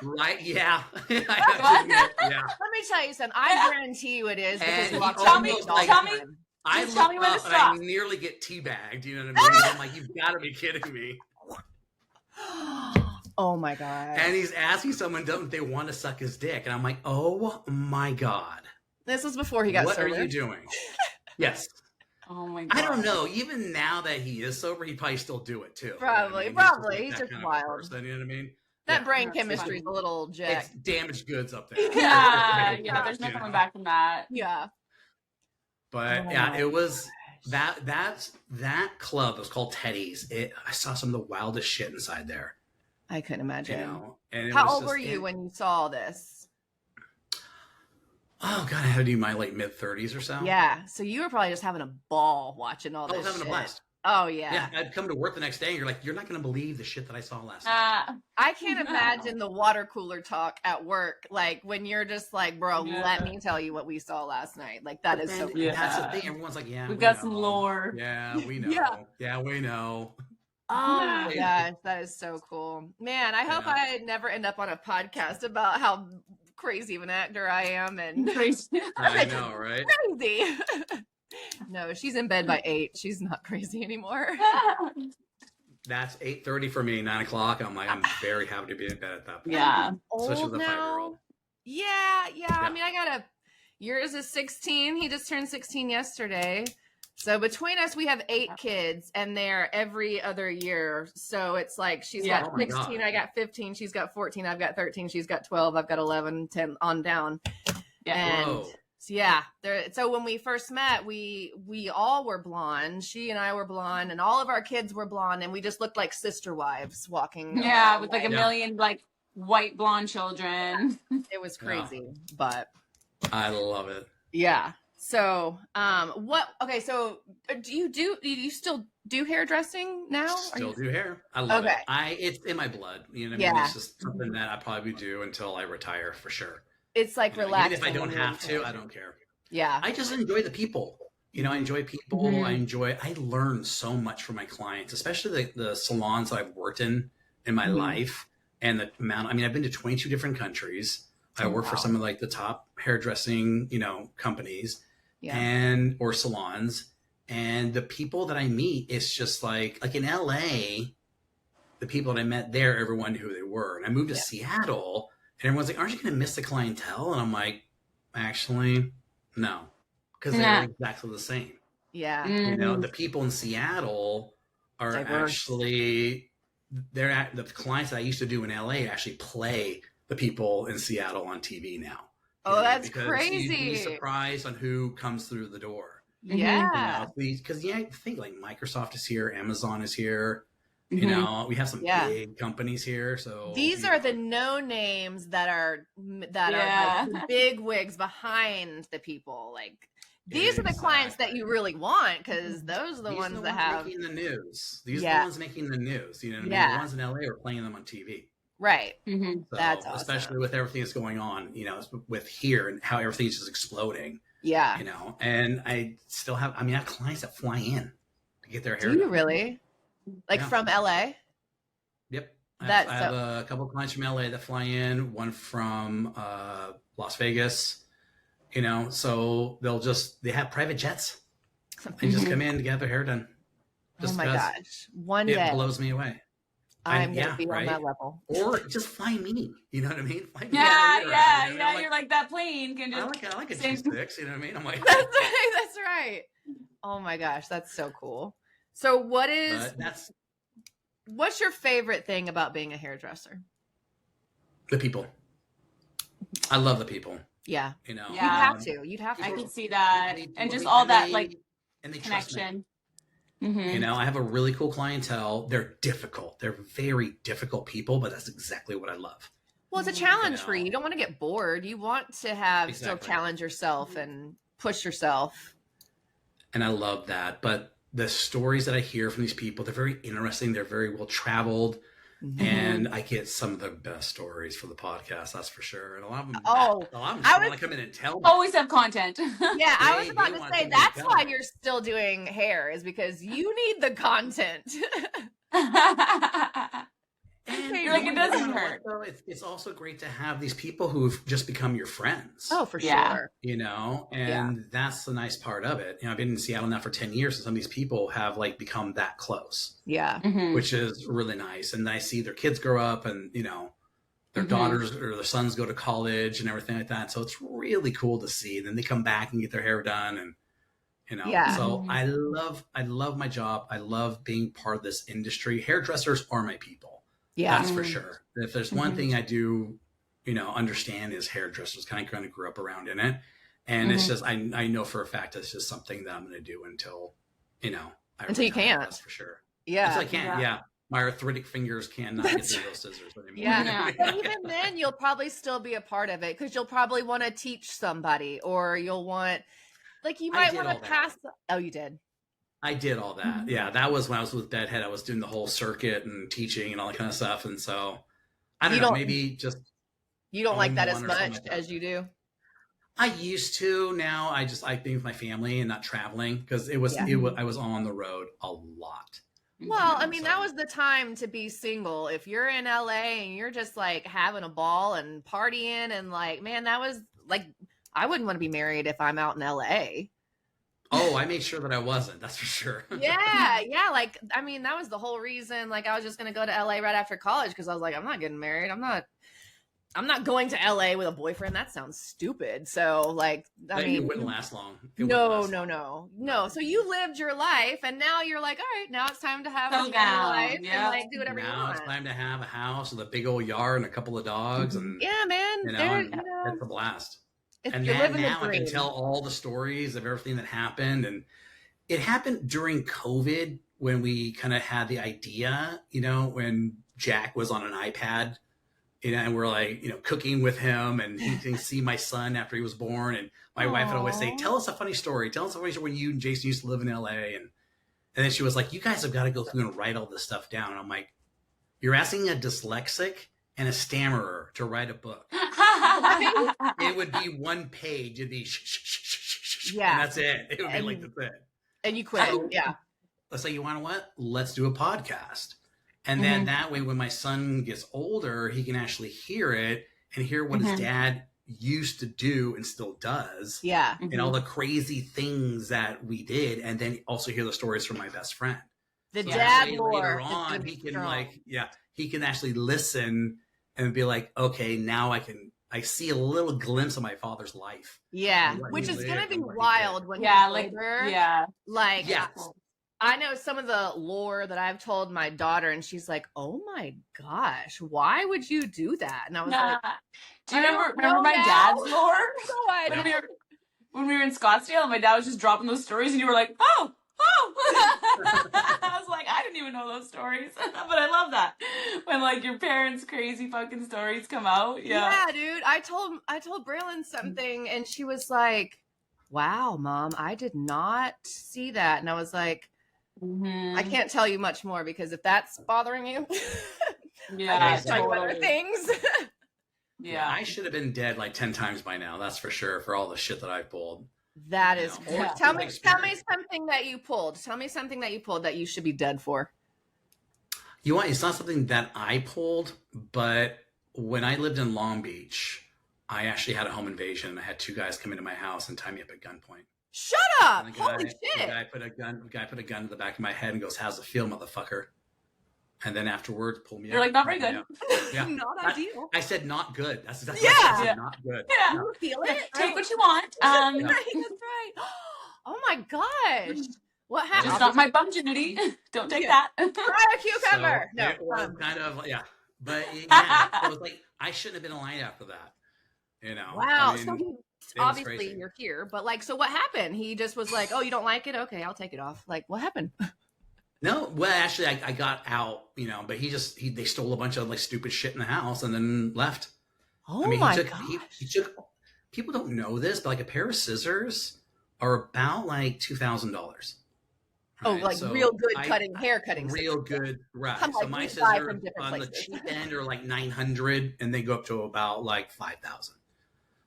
Right? Yeah. I have to admit, yeah. Let me tell you something. I guarantee you it is. Because And tell me I just tell look me when to up and I stop. nearly get teabagged. You know what I mean? I'm like, you've got to be kidding me. Oh my God. And he's asking someone, don't they want to suck his dick? And I'm like, oh my God. This was before he got sober. What are you doing? Yes. Oh my God. I don't know. Even now that he is sober, he'd probably still do it too. Probably. You know what I mean? He's just wild. Person, you know what I mean? That brain chemistry is a little jacked. It's damaged goods up there. Yeah. There's no coming back from that. Yeah. But it was that club was called Teddy's. I saw some of the wildest shit inside there. I couldn't imagine. You know? And how old were you when you saw this? Oh God, I had to do my like mid-30s or so. Yeah. So you were probably just having a ball watching all this. I was having a blast. Oh yeah. Yeah, I'd come to work the next day and you're like, you're not gonna believe the shit that I saw last night. I can't imagine the water cooler talk at work, like when you're just like, bro, let me tell you what we saw last night. Like that is so cool. That's the thing. Everyone's like, yeah, we've got some lore. Yeah, we know. Yeah, we know. Oh my gosh, that is so cool. Man, I hope I never end up on a podcast about how crazy of an actor I am and crazy. I know, right? Crazy. No, she's in bed by 8. She's not crazy anymore. That's 8:30 for me, 9 o'clock. I'm like, I'm very happy to be in bed at that point. Yeah. Especially with a 5-year-old. Yeah. I mean, yours is 16. He just turned 16 yesterday. So between us, we have 8 kids, and they're every other year. So it's like she's got 16, I got 15, she's got 14, I've got 13, she's got 12, I've got 11, 10 on down. Yeah. And so when we first met, we all were blonde. She and I were blonde, and all of our kids were blonde, and we just looked like sister wives walking. Yeah, with like a million like white blonde children. It was crazy, but I love it. Yeah. So, so do you still do hairdressing now? Still do hair. I love it. It's in my blood. You know what I mean? It's just something that I probably do until I retire for sure. It's like relaxing. Even if I don't have to, I don't care. Yeah. I just enjoy the people. You know, I enjoy people. Mm-hmm. I learn so much from my clients, especially the salons that I've worked in my life, and the amount, I've been to 22 different countries. I work for some of like the top hairdressing, companies or salons, and the people that I meet, it's just like in LA, the people that I met there, everyone knew who they were. And I moved to Seattle, and everyone's like, aren't you going to miss the clientele? And I'm like, actually, no, because they're exactly the same. Yeah. Mm-hmm. The people in Seattle are actually, the clients that I used to do in LA actually play the people in Seattle on TV now. Oh, that's crazy. You'd be surprised on who comes through the door. Yeah. Because I think like Microsoft is here, Amazon is here. We have some big companies here. So these are the no names that are like the big wigs behind the people. Like these are the clients that you really want, because those are the ones that have making the news. These are the ones making the news. You know what I mean? The ones in LA are playing them on TV. Right. So, that's awesome. Especially with everything that's going on, with here and how everything's just exploding. Yeah. And I still have, I have clients that fly in to get their hair done. Do you really? Like from LA? Yep. I have a couple of clients from LA that fly in, one from Las Vegas, so they have private jets. They just come in to get their hair done. Oh my gosh. One day. It blows me away. I'm going to be on that level. Or just fly me. You know what I mean? Fly me You're like that plane can just. I like a G6. You know what I mean? I'm like. That's right. Oh my gosh, that's so cool. So what's your favorite thing about being a hairdresser? The people. I love the people. Yeah. You'd have to. I can see that, and just all that connection. Mm-hmm. I have a really cool clientele. They're difficult. They're very difficult people, but that's exactly what I love. Well, it's a challenge for you. You don't want to get bored. You want to still challenge yourself and push yourself. And I love that. But the stories that I hear from these people, they're very interesting. They're very well traveled. Mm-hmm. And I get some of the best stories for the podcast, that's for sure. And a lot of them, want to come in and tell me. Always have content. Yeah, I was about to say that's why you're still doing hair, is because you need the content. You're like, it doesn't hurt. It's also great to have these people who've just become your friends. Oh, for sure. And that's the nice part of it. I've been in Seattle now for 10 years, and some of these people have become that close. Yeah. Which is really nice. And I see their kids grow up, and they're their daughters or their sons go to college and everything like that. So it's really cool to see. Then they come back and get their hair done, and so I love my job. I love being part of this industry. Hairdressers are my people. Yeah, that's for sure. If there's one thing I do, understand is hairdressers. Kind of grew up around in it, and it's just I know for a fact it's just something that I'm going to do until until you can't. That's for sure. Yeah, until I can't. Yeah. My arthritic fingers cannot get through those scissors anymore. Yeah. But even then, you'll probably still be a part of it because you'll probably want to teach somebody, or you'll want, you might want to pass. Oh, you did? I did all that. Yeah, that was when I was with Bedhead. I was doing the whole circuit and teaching and all that kind of stuff. And so, I don't know, maybe just. You don't like that as much as you do? I used to. Now I like being with my family and not traveling because I was on the road a lot. Well, I mean, that was the time to be single. If you're in LA and you're just having a ball and partying and man, that was I wouldn't want to be married if I'm out in LA. Oh, I made sure that I wasn't. That's for sure. Yeah. I mean, that was the whole reason. I was just going to go to LA right after college because I was I'm not getting married. I'm not going to LA with a boyfriend. That sounds stupid. So I mean, it wouldn't last long. No. So you lived your life and now you're all right, now it's time to have a life and do whatever you want. Now it's time to have a house with a big old yard and a couple of dogs. And yeah, man. It's a blast. And then now I can tell all the stories of everything that happened. And it happened during COVID when we kind of had the idea, when Jack was on an iPad. And we're cooking with him, and he can see my son after he was born. And my wife would always say, "Tell us a funny story. Tell us a funny story when you and Jason used to live in LA." And then she was like, "You guys have got to go through and write all this stuff down." And I'm like, "You're asking a dyslexic and a stammerer to write a book. It would be one page. It'd be yeah, and that's it. It would be that's it." And you quit. Yeah. Let's say, you want to what? Let's do a podcast. And then that way, when my son gets older, he can actually hear it and hear what his dad used to do and still does. Yeah. And all the crazy things that we did. And then also hear the stories from my best friend. The dad lore. Later on, he can he can actually listen and be like, okay, now I see a little glimpse of my father's life. Yeah. Which is going to be wild when he's older. Yeah. I know some of the lore that I've told my daughter, and she's like, "Oh my gosh, why would you do that?" And I was do you remember my dad's lore? When we were in Scottsdale, and my dad was just dropping those stories, and you were like, "Oh." I was like, I didn't even know those stories, but I love that when your parents' crazy fucking stories come out. Yeah, dude. I told Braylon something, and she was like, "Wow, Mom, I did not see that," and I was like. I can't tell you much more because if that's bothering you, I can't talk about other things. Yeah, I should have been dead 10 times by now. That's for sure. For all the shit that I've pulled. That is cool. Tell me something that you pulled. Tell me something that you pulled that you should be dead for. It's not something that I pulled, but when I lived in Long Beach, I actually had a home invasion. I had 2 guys come into my house and tie me up at gunpoint. Shut up! Holy shit! The guy put a gun to the back of my head and goes, "How's it feel, motherfucker?" And then afterwards, pulled me. You're out. Not very good. Yeah, not ideal. I said not good. That's not good. Yeah, you feel it. Take what you want. Right, that's right. Oh my gosh! What happened? It's not my bum, Judy. Don't take that. Try a cucumber. So it was kind of but it was I shouldn't have been alive after that. Wow. So obviously you're here, but so what happened? He just was like, "Oh, you don't like it? Okay, I'll take it off." What happened? No, well, actually, I got out, but they stole a bunch of stupid shit in the house and then left. Oh my gosh. He took. People don't know this, but a pair of scissors are about $2,000. Right? Oh, real good hair cutting. Real good, right? So my scissors on the cheap end are $900, and they go up to about $5,000.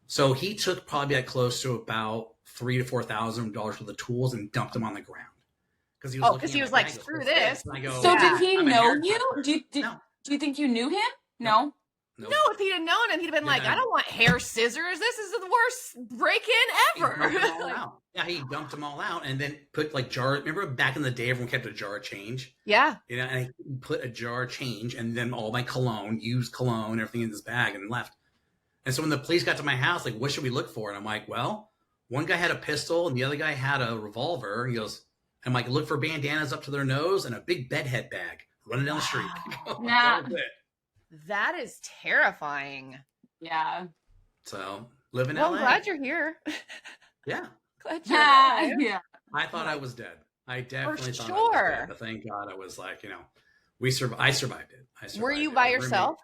So he took probably close to about $3,000 to $4,000 worth of tools and dumped them on the ground because he was like, "Screw this." Did he know you? Do you think you knew him? No. Nope. No, if he'd have known him, he'd have been like, I don't want hair scissors. This is the worst break-in ever. He dumped them all out. Yeah, he dumped them all out and then put like jar. Remember back in the day, everyone kept a jar of change. Yeah. You know, and I put a jar of change and then all my cologne, used cologne, everything in this bag and left. And so when the police got to my house, like, what should we look for? And I'm like, well, one guy had a pistol and the other guy had a revolver. He goes, I'm like, look for bandanas up to their nose and a big bedhead bag running down the street. Yeah. That is terrifying. Yeah. So living in Well, LA. I'm glad you're here. Yeah. Glad you're alive. Yeah. I thought I was dead. I definitely thought I sure. was dead. But thank God I was like, you know, I survived it. Were you by yourself?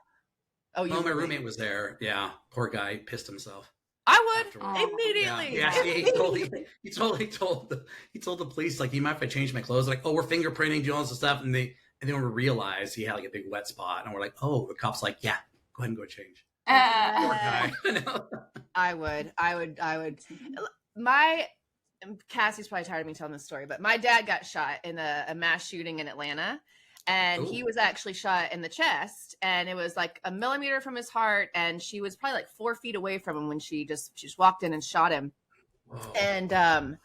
Oh, my roommate was there. Yeah. Poor guy pissed himself. I would afterwards. immediately. Yeah. He totally told the police, like, you mind if I change my clothes? Like, oh, we're fingerprinting, doing all this stuff. And then we realized he had like a big wet spot. And we're like, oh, the cop's like, yeah, go ahead and go change. Poor guy. I would. Cassie's probably tired of me telling this story, but my dad got shot in a mass shooting in Atlanta. And he was actually shot in the chest, and it was like a millimeter from his heart. And she was probably like 4 feet away from him when she just walked in and shot him. Whoa. And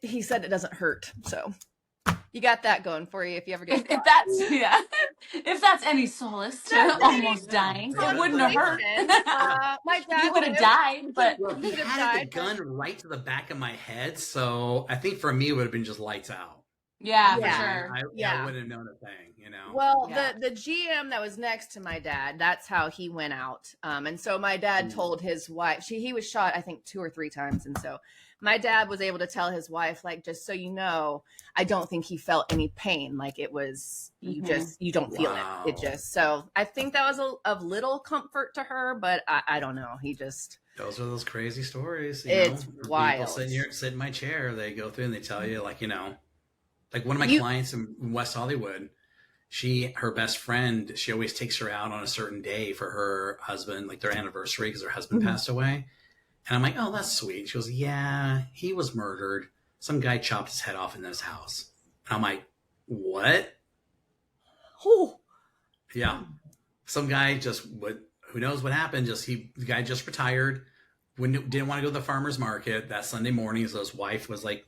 he said it doesn't hurt. So you got that going for you if you ever get if that's any solace to almost dying, it wouldn't have hurt. My dad, he would have died, but he had the gun right to the back of my head. So I think for me, it would have been just lights out. Yeah, for sure. I wouldn't have known a thing, you know. Well, the GM that was next to my dad, that's how he went out. And so my dad told his wife, he was shot, I think 2 or 3 times. And so my dad was able to tell his wife, like, just so you know, I don't think he felt any pain. Like it was, you don't feel it. It just, so I think that was of little comfort to her, but I don't know. Those are those crazy stories. It's wild. People sit in my chair, they go through and they tell you, like, you know, like one of my clients in West Hollywood, her best friend, she always takes her out on a certain day for her husband, like their anniversary, because her husband passed away. And I'm like, oh, that's sweet. She goes, yeah, he was murdered. Some guy chopped his head off in his house. And I'm like, what? Oh, yeah. Some guy who knows what happened? The guy just retired. Didn't want to go to the farmer's market that Sunday morning. So his wife was like,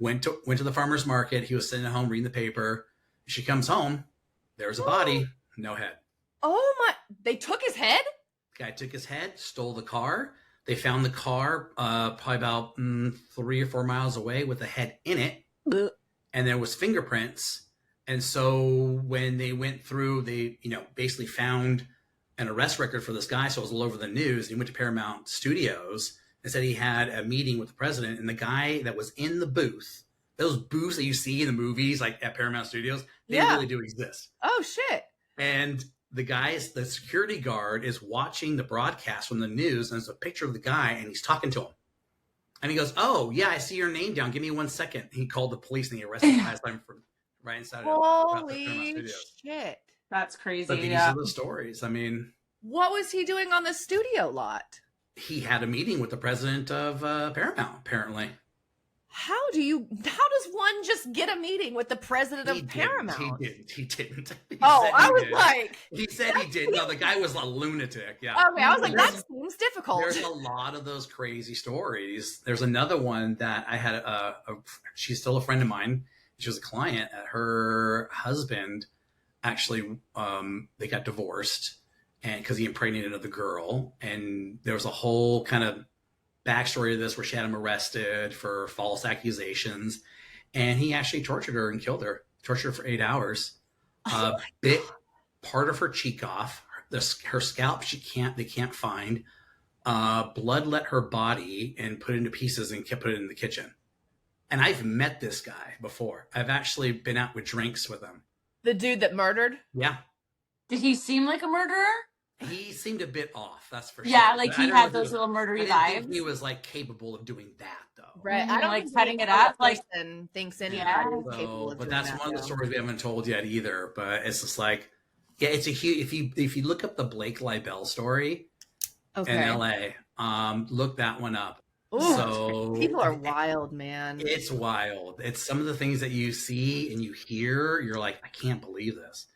went to the farmer's market. He was sitting at home reading the paper. She comes home. There's a body, no head. Oh my! They took his head? The guy took his head, stole the car. They found the car probably about 3 or 4 miles away with a head in it. And there was fingerprints. And so when they went through, they, basically found an arrest record for this guy. So it was all over the news. He went to Paramount Studios and said he had a meeting with the president, and the guy that was in the booth, those booths that you see in the movies, like at Paramount Studios, they really do exist. Oh, shit. And the security guard is watching the broadcast from the news, and there's a picture of the guy, and he's talking to him. And he goes, oh, yeah, I see your name down. Give me 1 second. He called the police, and he arrested the guy right inside of Holy shit. That's crazy. But these are the stories. I mean. What was he doing on the studio lot? He had a meeting with the president of Paramount, apparently. How does one just get a meeting with the president of Paramount? He didn't. I was like. He said he did. No, the guy was a lunatic. Yeah. Okay, I was like, that seems difficult. There's a lot of those crazy stories. There's another one that I had, she's still a friend of mine. She was a client. Her husband, actually, they got divorced. And because he impregnated another girl, and there was a whole kind of backstory to this where she had him arrested for false accusations, and he actually tortured her and killed her. Tortured her for 8 hours. Bit part of her cheek off. Her scalp they can't find. Blood let her body and put it into pieces and kept it in the kitchen. And I've met this guy before. I've actually been out with drinks with him. The dude that murdered? Yeah. Did he seem like a murderer? He seemed a bit off, that's for sure. Yeah, like he had those little murdery vibes. He was like capable of doing that, though. Right. I don't like cutting it up. Like, thinks anybody is capable of but doing that. But that's one of the stories we haven't told yet either. But it's just like, yeah, it's a huge. If you look up the Blake Libel story in LA, look that one up. Ooh, so people are wild, man. It's wild. It's some of the things that you see and you hear. You're like, I can't believe this.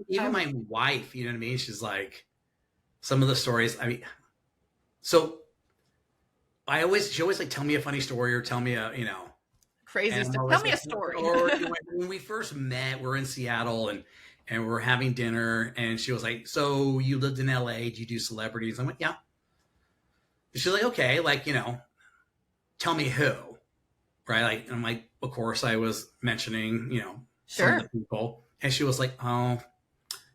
Even my wife, you know what I mean? She's like, some of the stories, I mean, so she always like tell me a funny story or tell me a, you know, crazy stuff. Tell me a story. Or when we first met, we're in Seattle and we're having dinner and she was like, so you lived in LA, did you do celebrities? I'm like, yeah. She's like, okay, like, you know, tell me who, right? Like, and I'm like, of course I was mentioning, you know, some of the people. And she was like, oh,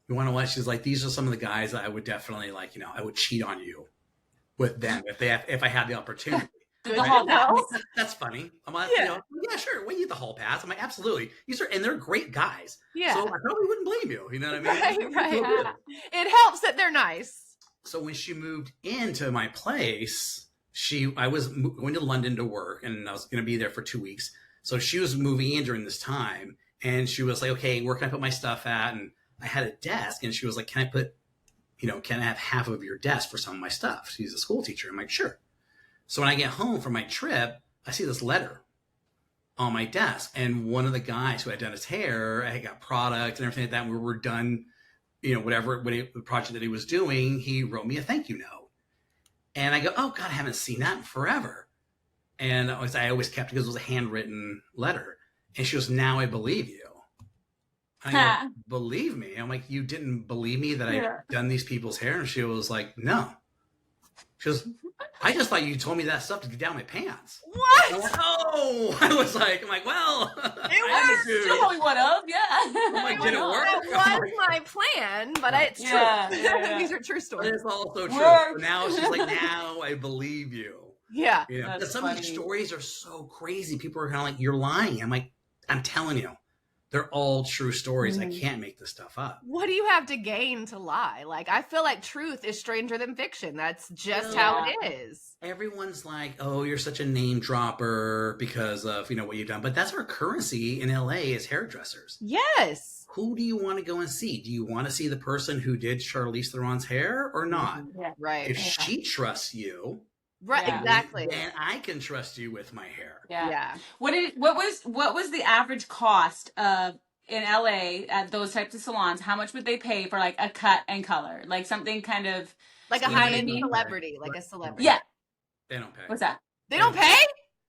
you want to what? She's like, these are some of the guys that I would definitely like, you know, I would cheat on you with them if I had the opportunity. The hall pass. That's funny. I'm like, you know, yeah, sure. We need the hall pass. I'm like, absolutely. And they're great guys. Yeah. So I probably wouldn't blame you. You know what I mean? Right. It helps that they're nice. So when she moved into my place, I was going to London to work and I was going to be there for 2 weeks. So she was moving in during this time and she was like, okay, where can I put my stuff at? And I had a desk and she was like, can I have half of your desk for some of my stuff? She's a school teacher. I'm like, sure. So when I get home from my trip, I see this letter on my desk. And one of the guys who had done his hair, I had got product and everything like that. And we were done, you know, the project that he was doing, he wrote me a thank you note. And I go, oh God, I haven't seen that in forever. And I always kept it because it was a handwritten letter. And she goes, now I believe you. I go, believe me? I'm like, you didn't believe me that I'd done these people's hair? And she was like, no. She goes, I just thought you told me that stuff to get down my pants. What? I'm like, oh, I'm like, well, it worked. Still only one of, yeah. I'm like, did it work? That was my plan, but it's true. Yeah. These are true stories. But it's also true. So now she's like, now I believe you. Yeah. You know, some of these stories are so crazy. People are kind of like, you're lying. I'm like, I'm telling you. They're all true stories. I can't make this stuff up. What do you have to gain to lie? Like, I feel like truth is stranger than fiction. That's just how it is. Everyone's like, oh, you're such a name dropper because of, you know, what you've done. But that's our currency in LA is hairdressers. Yes. Who do you want to go and see? Do you want to see the person who did Charlize Theron's hair or not? Yeah. Right. If she trusts you. Right, exactly. Then I can trust you with my hair. Yeah. What was the average cost of in LA at those types of salons? How much would they pay for like a cut and color? Like something kind of like a high-end celebrity, like a celebrity. Yeah. They don't pay. What's that? They don't pay?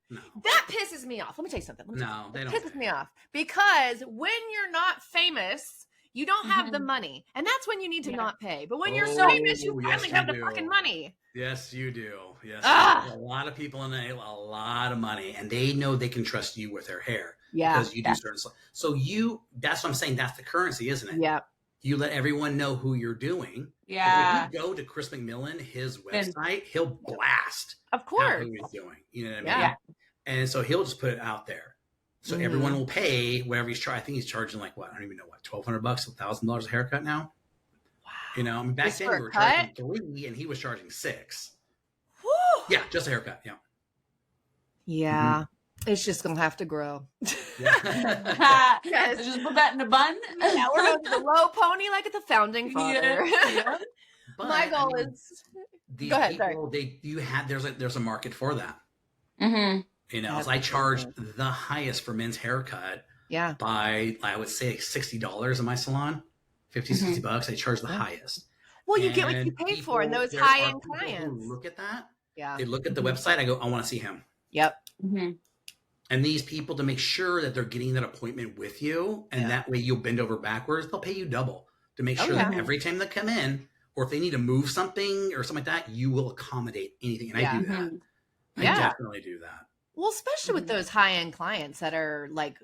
No. That pisses me off. Let me tell you something. They don't pisses me off because when you're not famous, you don't have the money. And that's when you need to not pay. But when you're famous, you finally have the fucking money. Yes, you do. Yes. A lot of people in LA, a lot of money, and they know they can trust you with their hair. Yeah. Because you do certain stuff. So that's what I'm saying. That's the currency, isn't it? Yeah. You let everyone know who you're doing. Yeah. If you go to Chris McMillan, his website, he'll blast. Of course. Who he's doing. You know what I mean? Yeah. And so he'll just put it out there. So everyone will pay whatever he's charging. I think he's charging like what? I don't even know what, $1,200, $1,000 a haircut now. Wow. You know, I mean, back then we were charging $3 and he was charging $6. Whew. Yeah, just a haircut. Yeah. Yeah. It's just gonna have to grow. Yes. Just put that in a bun. Yeah, we're going to the low pony like at the founding father. Yeah. But, my goal is. Go ahead. People, there's a market for that. Mm-hmm. You know, so I charge the highest for men's haircut. Yeah. By I would say $60 in my salon, $50, $60. I charge the highest. Well, you get what you pay for, and those high-end clients. Look at that. Yeah. They look at the website. I go, I want to see him. Yep. Mm-hmm. And these people, to make sure that they're getting that appointment with you, and that way you'll bend over backwards, they'll pay you double to make sure that every time they come in, or if they need to move something or something like that, you will accommodate anything. And I do that. I definitely do that. Well, especially with those high-end clients that are like,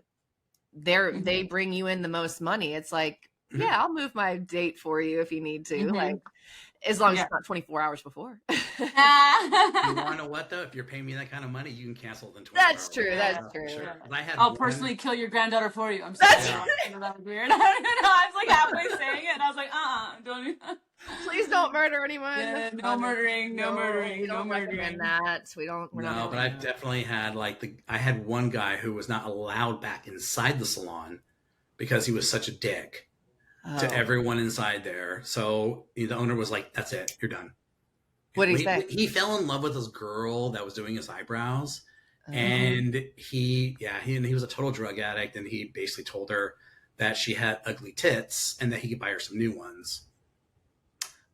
they bring you in the most money. It's like, yeah, I'll move my date for you if you need to. Like, as long as it's not 24 hours before. You want to know what, though? If you're paying me that kind of money, you can cancel within 24 hours. That's true. That's true. Sure. I'll personally kill your granddaughter for you. I'm sorry. That was weird. I don't even know. I was like halfway saying it, and I was like, don't even. Please don't murder anyone. Yeah, no murdering. No murdering. We don't recommend that. We're not. But I've definitely had I had one guy who was not allowed back inside the salon because he was such a dick to everyone inside there. So the owner was like, "That's it, you're done." What did he say? He fell in love with this girl that was doing his eyebrows, and he was a total drug addict, and he basically told her that she had ugly tits and that he could buy her some new ones.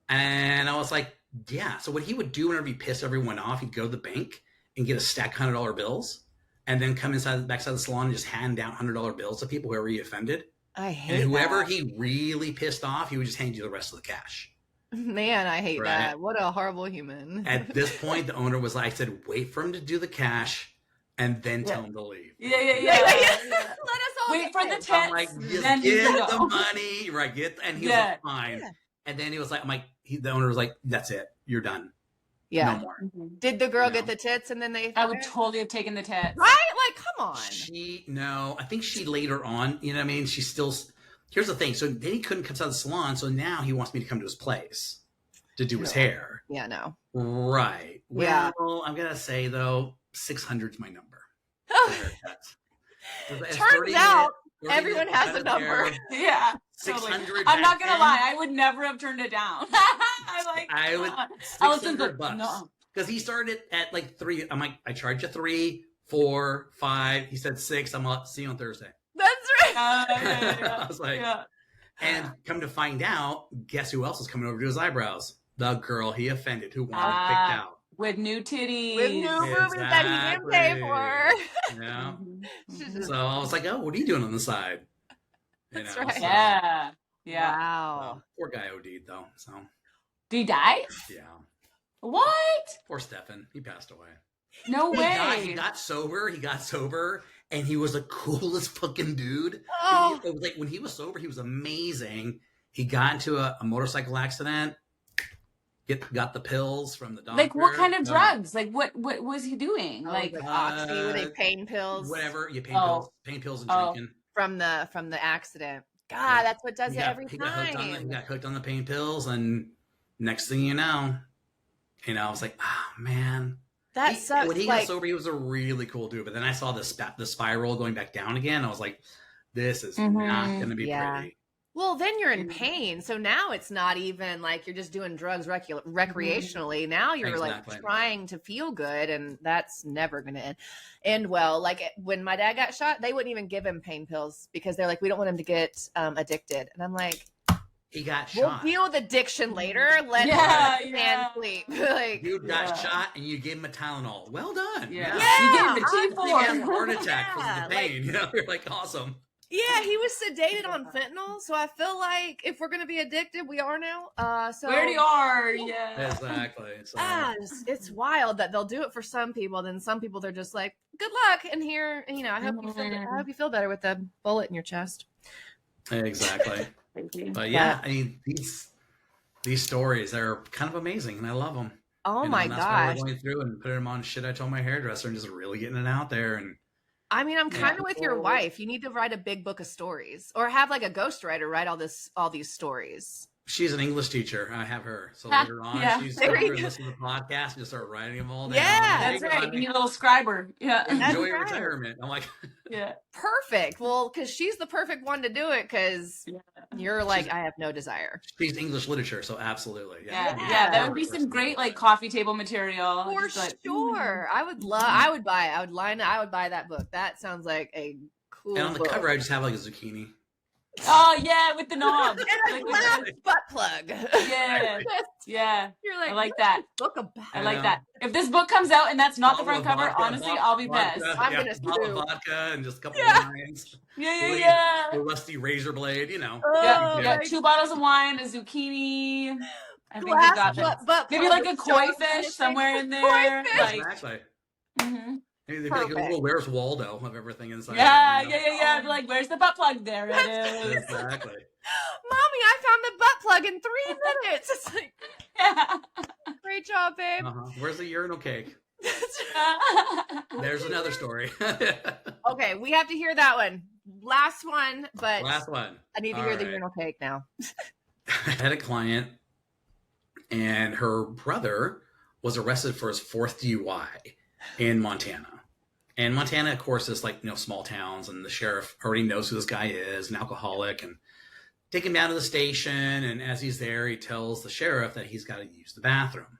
And I was like, yeah. So what he would do whenever he pissed everyone off, he'd go to the bank and get a stack of $100 bills and then come inside the backside of the salon and just hand down $100 bills to people, whoever he offended. I hate And whoever that. he really pissed off, he would just hand you the rest of the cash. Man, I hate Right. that. What a horrible human. At this point, the owner was like, I said, wait for him to do the cash and then tell him to leave. Yeah. Let us all Wait get for the paid. tits. I'm like, just then you get go. the money. Right. And he was Yeah. like, fine. Yeah. And then he was like, the owner was like, that's it. You're done. Yeah. No more. Did the girl No. get the tits and then they? I would totally have taken the tits. Right? Like, come on. I think she later on, you know what I mean? She still, here's the thing. So then he couldn't come to the salon. So now he wants me to come to his place to do his hair. Yeah, no. Right. Yeah. Well, I'm going to say though, 600 is my number. Turns out everyone has a number. Yeah. Totally. 600. I'm not gonna lie, I would never have turned it down. I would $600 like, no. because he started at like 3. I'm like, I charge you 3, 4, 5. He said 6. I'm like, see you on Thursday. That's right. I was like, and come to find out, guess who else is coming over to his eyebrows? The girl he offended, who wanted picked out with new titties, With new boobies that he didn't pay for. Yeah. Mhm. So I was like, oh, what are you doing on the side? You That's know, right. so, Yeah. Wow. poor guy OD'd though. So Did he die? yeah. What? Poor Stefan. He passed away. No way. He got sober. And he was the coolest fucking dude. Oh. It was like when he was sober, he was amazing. He got into a motorcycle accident. Got the pills from the doctor. Like what kind of drugs? Like what was he doing? Like Oxy, were they pain pills? Whatever. You pain pills and drinking. From the accident. God, that's what does it every He time. got hooked on the pain pills, and next thing you know, I was like, oh man. That sucks. When he got sober, he was a really cool dude. But then I saw the spiral going back down again. I was like, this is not going to be pretty. Well, then you're in pain. So now it's not even like you're just doing drugs recreationally. Now you're like trying to feel good, and that's never going to end well. Like when my dad got shot, they wouldn't even give him pain pills because they're like, we don't want him to get addicted. And I'm like, he got we'll shot. deal with addiction later. Let him sleep. Like, dude got shot, and you gave him a Tylenol. Well done. Yeah. You gave him the T4. You had a heart attack because of the pain. You're like, awesome. Yeah, he was sedated on fentanyl, so I feel like if we're gonna be addicted, we are now. So we already are, yeah. Exactly. So, it's wild that they'll do it for some people, then some people they're just like, "Good luck," and here, I hope you feel better with the bullet in your chest. Exactly. But yeah, I mean these stories are kind of amazing, and I love them. Oh my gosh! That's why we're going through and putting them on shit. I told my hairdresser, and just really getting it out there. And I mean, I'm kind of with your wife. You need to write a big book of stories, or have like a ghostwriter write all these stories. She's an English teacher. I have her. So later on, she's going to listen to the podcast and just start writing them all down. Yeah, that's right. You need a little scriber. Yeah. Enjoy your retirement. I'm like, yeah. Perfect. Well, because she's the perfect one to do it because you're like, I have no desire. She's English literature, so absolutely. Yeah, that would be some great like coffee table material. For sure. I would buy that book. That sounds like a cool And on the book. cover, I just have like a zucchini. Oh yeah, with the knob. And a glass butt plug. Yeah. Yeah. You're like, I like that. Book about. I like that. If this book comes out and that's not the front cover, honestly, I'll be pissed. I'm gonna bottle sue. of vodka and just a couple of lines. Yeah. A rusty razor blade, Yeah. 2 bottles of wine, a zucchini. I think we got this. Maybe like a koi fish somewhere in there. Like, exactly. Mm-hmm. Maybe they'd be like a little Where's Waldo of everything inside. Yeah. I'd be like, where's the butt plug? There it is. Exactly. Mommy, I found the butt plug in 3 minutes. It's like, great job, babe. Where's the urinal cake? There's another story. Okay, we have to hear that one. Last one, but last one. I need to hear the urinal cake now. I had a client, and her brother was arrested for his 4th DUI in Montana. And Montana, of course, is like, small towns, and the sheriff already knows who this guy is, an alcoholic, and take him down to the station. And as he's there, he tells the sheriff that he's got to use the bathroom.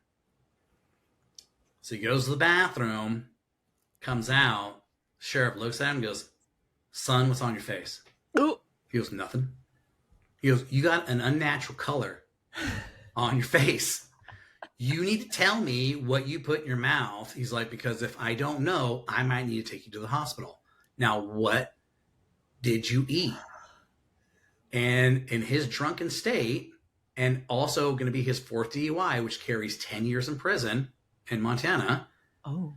So he goes to the bathroom, comes out, sheriff looks at him and goes, "Son, what's on your face?" Ooh. He goes, nothing. He goes, you got an unnatural color on your face. You need to tell me what you put in your mouth. He's like, because if I don't know, I might need to take you to the hospital. Now, what did you eat? And in his drunken state, and also going to be his 4th DUI, which carries 10 years in prison in Montana. Oh.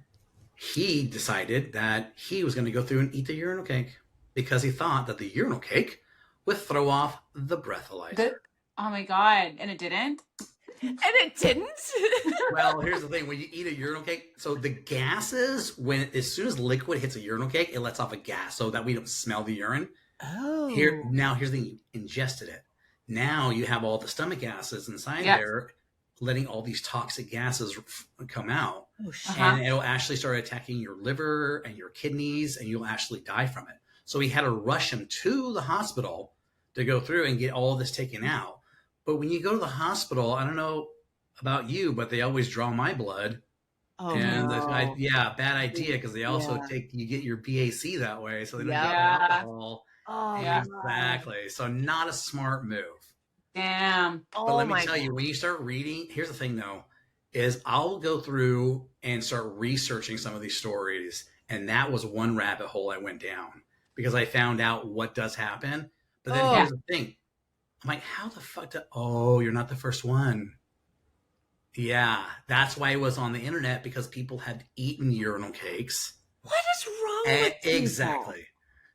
He decided that he was going to go through and eat the urinal cake because he thought that the urinal cake would throw off the breathalyzer. Oh my God. And it didn't? And it didn't? Well, here's the thing. When you eat a urinal cake, so the gases, as soon as liquid hits a urinal cake, it lets off a gas so that we don't smell the urine. Oh. Here's the thing. You ingested it. Now you have all the stomach gases inside there, letting all these toxic gases come out. Oh, shit. And it'll actually start attacking your liver and your kidneys, and you'll actually die from it. So we had to rush him to the hospital to go through and get all this taken out. But when you go to the hospital, I don't know about you, but they always draw my blood. Oh, and no. bad idea, because they also you get your BAC that way, so they don't get alcohol. Oh, exactly. So not a smart move. Damn. But let me tell you, when you start reading, here's the thing though, is I'll go through and start researching some of these stories. And that was one rabbit hole I went down because I found out what does happen. But then here's the thing. I'm like, how the fuck you're not the first one. Yeah, that's why it was on the internet, because people had eaten urinal cakes. What is wrong with people? Exactly.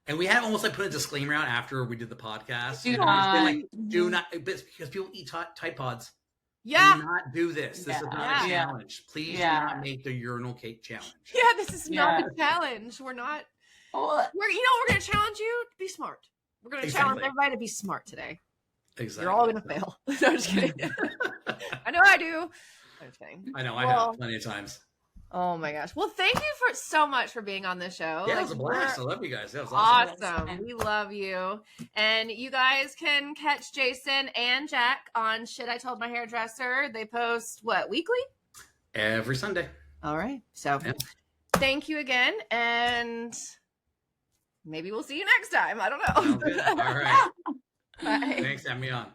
And we had almost like put a disclaimer out after we did the podcast. Do not. Like, do not, because people eat Tide Pods. Yeah. Do not do this. This is not a challenge. Please do not make the urinal cake challenge. Yeah, this is not a challenge. We're not. We're going to challenge you to be smart. We're going to challenge everybody to be smart today. Exactly. You're all going to fail. No, I'm just kidding. I know I do. I'm just kidding. I know. I have plenty of times. Oh my gosh. Well, thank you so much for being on the show. Yeah, it was a blast. I love you guys. That was awesome. We love you. And you guys can catch Jason and Jack on Shit I Told My Hairdresser. They post weekly? Every Sunday. All right. So thank you again. And maybe we'll see you next time. I don't know. All right. Bye. Thanks for having me on.